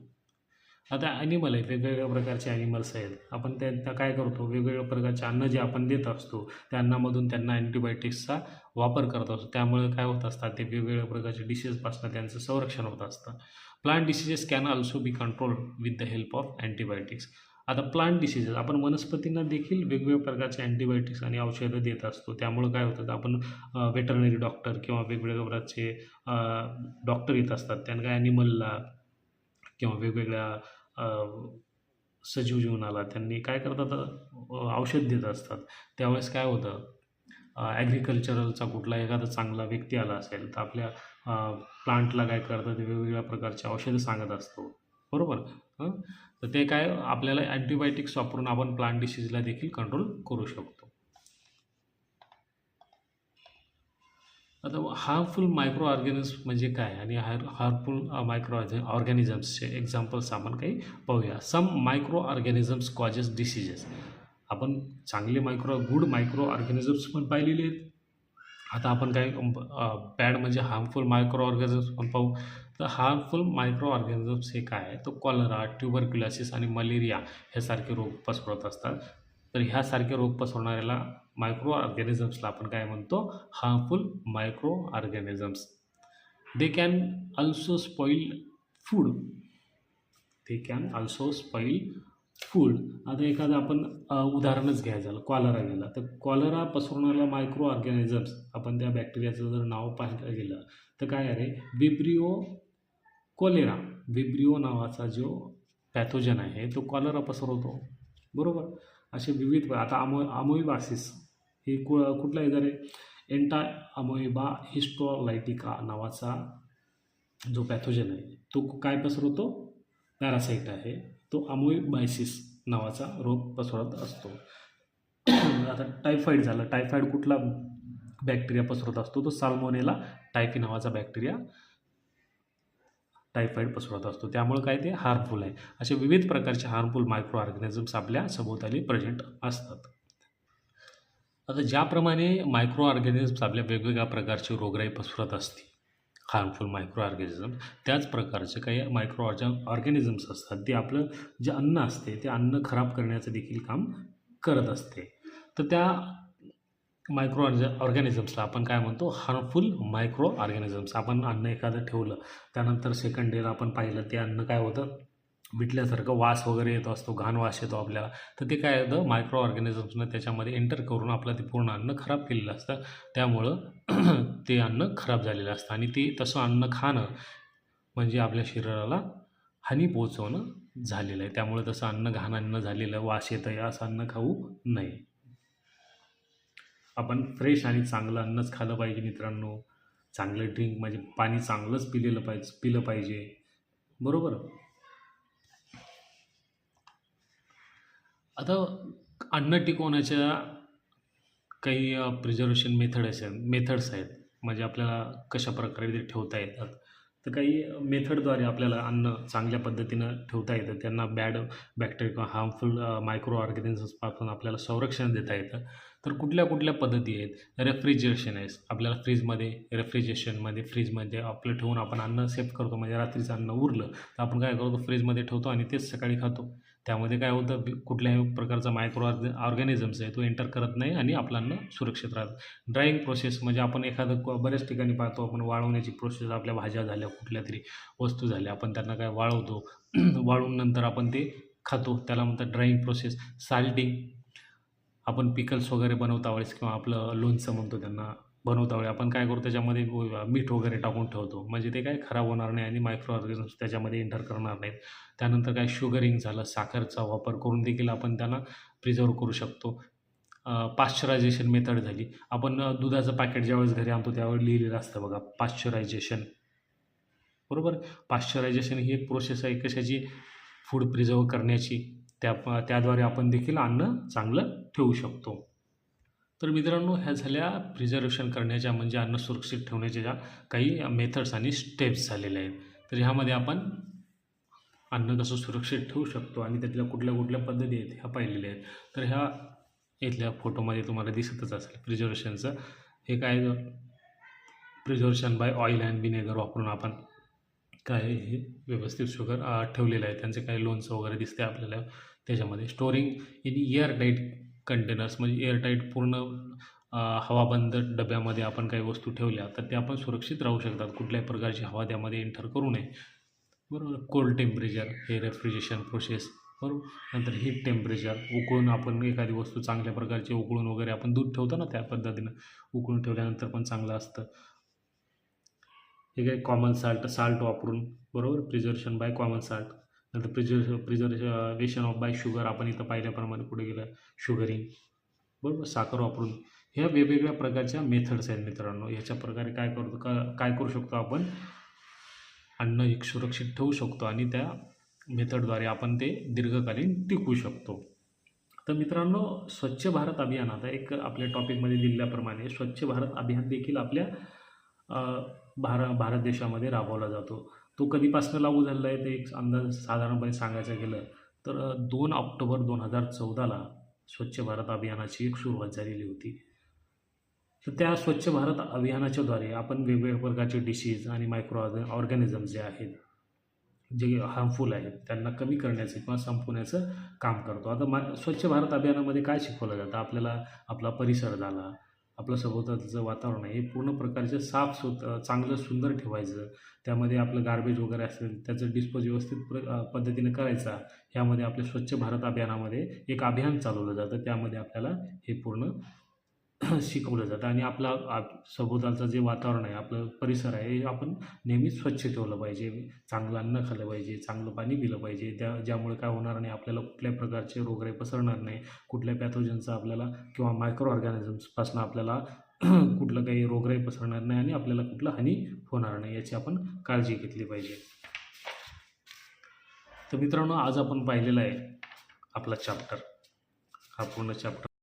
आता ॲनिमल आहेत, वेगवेगळ्या प्रकारचे ॲनिमल्स आहेत. आपण त्यांना काय करतो, वेगवेगळ्या प्रकारचे अन्न जे आपण देत असतो त्या अन्नामधून त्यांना अँटीबायोटिक्सचा वापर करत असतो. त्यामुळे काय होत असतात, ते वेगवेगळ्या प्रकारच्या डिसीजपासून त्यांचं संरक्षण होत असतं. Plant diseases can also be controlled with the help of antibiotics. आता प्लांट डिसीजेस आपण वनस्पतींना देखील वेगवेगळ्या प्रकारचे अँटीबायोटिक्स आणि औषधं देत असतो. त्यामुळे काय होतं, आपण वेटरनरी डॉक्टर किंवा वेगवेगळ्या प्रकारचे डॉक्टर येत असतात. त्यांना काय ॲनिमलला किंवा वेगवेगळ्या सजीव जीवनाला त्यांनी काय करतात, औषध देत असतात. त्यावेळेस काय होतं, ॲग्रिकल्चरलचा कुठला एखादा चांगला व्यक्ती आला असेल तर आपल्या प्लांटला काय करतात, वेगवेगळ्या प्रकारचे औषधं सांगत असतो, बरोबर. तर ते काय आपल्याला अँटीबायोटिक्स वापरून आपण प्लांट डिसीजला देखील कंट्रोल करू शकतो. आता हार्मफुल मायक्रो ऑर्गॅनिझम्स म्हणजे काय आणि हार्मफुल मायक्रो ऑर्गॅनिझम्सचे एक्झाम्पल्स आपण काही पाहूया. सम मायक्रो ऑर्गॅनिझम्स कॉजेस डिसीजेस. आपण चांगले गुड मायक्रो ऑर्गॅनिझम्स पण पाहिलेले आहेत. आता आपण काय बॅड म्हणजे हार्मफुल मायक्रो ऑर्गॅनिझम्स पण पाहू. तर हार्मफुल मायक्रो ऑर्गॅनिझम्स हे काय आहे, तो कॉलरा, ट्युबरक्युलोसिस आणि मलेरिया ह्यासारखे रोग पसरवत असतात. तर ह्यासारखे रोग पसरवणाऱ्याला मायक्रो ऑर्गॅनिझम्सला आपण काय म्हणतो, harmful micro organisms. They can also spoil food. Food. आता एखादं आपण उदाहरणच घ्यायचं झालं, कॉलरा गेला, तर कॉलरा पसरवणारा मायक्रो ऑर्गॅनिझम्स आपण त्या बॅक्टेरियाचं जर नाव पाहायला गेलं तर काय आहे, विब्रिओ नावाचा जो पॅथोजन आहे तो कॉलरा पसरवतो, बरोबर. असे विविध, आता अमोइबासिस हे कुठला आजार आहे, एंटा अमोइबा हिस्टोलायटिका नावाचा जो पॅथोजन आहे तो काय पसरवतो, पॅरासाईट आहे, तो अमोइबायसिस नावाचा रोग पसरवत असतो. आता टायफॉईड झालं, टायफॉईड कुठला बॅक्टेरिया पसरवत असतो, तो साल्मोनेला टायफी नावाचा बॅक्टेरिया टायफॉईड पसरवत असतो. त्यामुळे काय ते हार्मफुल आहे. असे विविध प्रकारचे हार्मफुल मायक्रो ऑर्गॅनिझम्स आपल्या सभोवताली प्रेझेंट असतात. आता ज्याप्रमाणे मायक्रो ऑर्गॅनिझम्स आपल्या वेगवेगळ्या प्रकारचे रोगराई पसरवत असते, हार्मफुल मायक्रो ऑर्गॅनिझम, त्याच प्रकारचे काही मायक्रो ऑर्गॅनिझम्स असतात ते आपलं जे अन्न असते ते अन्न खराब करण्याचं देखील काम करत असते. तर त्या मायक्रो ऑर्गॅनिझम्सला आपण काय म्हणतो, हार्मफुल मायक्रो ऑर्गॅनिझम्स. आपण अन्न एखादं ठेवलं, त्यानंतर सेकंड डेला आपण पाहिलं ते अन्न काय होतं, विटल्यासारखं वास वगैरे येतो असतो, घाण वास येतो आपल्याला. तर ते काय होतं, मायक्रो ऑर्गॅनिझम्सनं त्याच्यामध्ये एंटर करून आपलं ते पूर्ण अन्न खराब केलेलं असतं. त्यामुळं ते अन्न खराब झालेलं असतं आणि ते तसं अन्न खाणं म्हणजे आपल्या शरीराला हानी पोहोचवणं झालेलं आहे. त्यामुळे तसं अन्न घाण अन्न झालेलं, वास येतं आहे असं अन्न खाऊ नये. आपण फ्रेश आणि चांगलं अन्नच खाल्लं पाहिजे मित्रांनो. चांगलं ड्रिंक म्हणजे पाणी चांगलंच पिलं पाहिजे, बरोबर. आता अन्न टिकवण्याच्या काही प्रिझर्वेशन मेथड्स आहेत, म्हणजे आपल्याला कशा प्रकारे ते ठेवता येतात. तर काही मेथडद्वारे आपल्याला अन्न चांगल्या पद्धतीनं ठेवता येतं. त्यांना बॅड बॅक्टेरिया किंवा हार्मफुल मायक्रो ऑर्गॅनिझम्सपासून आपल्याला संरक्षण देता येतं. तर कुठल्या पद्धती आहेत, रेफ्रिजरेशन आहे. आपल्याला फ्रीजमध्ये आपलं ठेवून आपण अन्न सेफ करतो. म्हणजे रात्रीचं अन्न उरलं तर आपण काय करतो, फ्रीजमध्ये ठेवतो आणि तेच सकाळी खातो. त्यामध्ये काय होतं, कुठल्याही प्रकारचा मायक्रो ऑर्गॅनिझम्स आहे तो एंटर करत नाही आणि आपलं अन्न सुरक्षित राहतं. ड्रायिंग प्रोसेस म्हणजे आपण एखादं बऱ्याच ठिकाणी पाहतो आपण वाळवण्याची प्रोसेस, आपल्या भाज्या झाल्या, कुठल्या तरी वस्तू झाल्या, आपण त्यांना काय वाळवतो, वाळवून नंतर आपण ते खातो, त्याला म्हणतात ड्रायिंग प्रोसेस. साल्टिंग, आपण पिकल्स वगैरे बनवता वेळेस किंवा आपलं लोणचं म्हणतो त्यांना बनवता वेळी आपण काय करतो, त्याच्यामध्ये मीठ वगैरे टाकून ठेवतो, म्हणजे ते काय खराब होणार नाही आणि मायक्रो ऑर्गॅनिझम्स त्याच्यामध्ये एंटर करणार नाहीत. त्यानंतर काय शुगरिंग झालं, साखरचा वापर करून देखील आपण त्यांना प्रिझर्व करू शकतो. पाश्चरायझेशन मेथड झाली, आपण दुधाचं पॅकेट ज्यावेळेस घरी आणतो त्यावेळी लिहिलेलं असतं बघा, पाश्चरायझेशन, बरोबर. पाश्चरायझेशन ही एक प्रोसेस आहे कशाची, फूड प्रिझर्व करण्याची. त्याद्वारे आपण देखील अन्न चांगलं ठेवू शकतो. तर मित्रांनो, ह्या झाल्या प्रिझर्वेशन करण्याच्या म्हणजे अन्न सुरक्षित ठेवण्याच्या ज्या काही मेथड्स आणि स्टेप्स झालेल्या आहेत. तर ह्यामध्ये आपण अन्न कसं सुरक्षित ठेवू शकतो आणि त्यातल्या कुठल्या पद्धती आहेत ह्या पाहिलेल्या आहेत. तर ह्या इथल्या फोटोमध्ये तुम्हाला दिसतच असेल प्रिझर्वेशनचं. हे काय preservation by oil and vinegar वापरून आपण काय हे व्यवस्थित शुगर ठेवलेलं आहे. त्यांचे काही लोणचं वगैरे दिसते आपल्याला त्याच्यामध्ये. स्टोरिंग इन एअरटाईट कंटेनर्स म्हणजे एअरटाईट पूर्ण हवाबंद डब्यामध्ये आपण काही वस्तू ठेवल्या तर त्या पण सुरक्षित राहू शकतात. कुठल्याही प्रकारची हवा त्यामध्ये एंटर करू नये. बरोबर. कोल्ड टेम्परेचर हे रेफ्रिजरेशन प्रोसेस. बरोबर. नंतर हीट टेम्परेचर उकळून आपण एखादी वस्तू चांगल्या प्रकारची उकळून वगैरे आपण दूध ठेवतो ना त्या पद्धतीनं उकळून ठेवल्यानंतर पण चांगलं असतं. हे काय कॉमन साल्ट वापरून. बरोबर. Preservation by common salt. नंतर प्रिझर्वेशन ऑफ बाय शुगर आपण इथं पाहिल्याप्रमाणे पुढे गेलं शुगरिंग. बरोबर. साखर वापरून. ह्या वेगवेगळ्या प्रकारच्या मेथड्स आहेत मित्रांनो. ह्याच्या प्रकारे काय करू शकतो आपण अन्न एक सुरक्षित ठेवू शकतो आणि त्या मेथडद्वारे आपण ते दीर्घकालीन टिकवू शकतो. तर मित्रांनो स्वच्छ भारत अभियान आता एक आपल्या टॉपिकमध्ये दिल्याप्रमाणे स्वच्छ भारत अभियान देखील आपल्या भारत देशामध्ये राबवला जातो. तो कधीपासून लागू झालेला आहे ते एक अंदाज साधारणपणे सांगायचं गेलं तर 2 ऑक्टोबर 2014ला स्वच्छ भारत अभियानाची एक सुरुवात झालेली होती. तर त्या स्वच्छ भारत अभियानाच्याद्वारे आपण वेगवेगळ्या प्रकारचे डिसीज आणि मायक्रो ऑर्गॅनिझम्स जे आहेत जे हार्मफुल आहेत त्यांना कमी करण्याचं किंवा संपवण्याचं काम करतो. आता स्वच्छ भारत अभियानामध्ये काय शिकवलं जातं आपल्याला? आपला परिसर झाला, आपलं सभोवतालचं वातावरण आहे हे पूर्ण प्रकारचं चांगलं सुंदर ठेवायचं. त्यामध्ये आपलं गार्बेज वगैरे असेल त्याचं डिस्पोज व्यवस्थित पद्धतीने करायचा. ह्यामध्ये आपल्या स्वच्छ भारत अभियानामध्ये एक अभियान चालवलं जातं. त्यामध्ये आपल्याला हे पूर्ण शिकवलं जातं आणि आपला सभोवतालचं जे वातावरण आहे आपलं परिसर आहे हे आपण नेहमीच स्वच्छ ठेवलं पाहिजे. चांगलं अन्न खाल्लं पाहिजे, चांगलं पाणी पिलं पाहिजे. ज्यामुळे काय होणार नाही आपल्याला कुठल्याही प्रकारचे रोगराई पसरणार नाही. कुठल्या पॅथोजनचा आपल्याला किंवा मायक्रो ऑर्गॅनिझम्सपासून आपल्याला कुठलं काही रोगराई पसरणार नाही आणि आपल्याला कुठलं हानी होणार नाही याची आपण काळजी घेतली पाहिजे. तर मित्रांनो आज आपण पाहिलेला आहे आपला चॅप्टर, हा पूर्ण चॅप्टर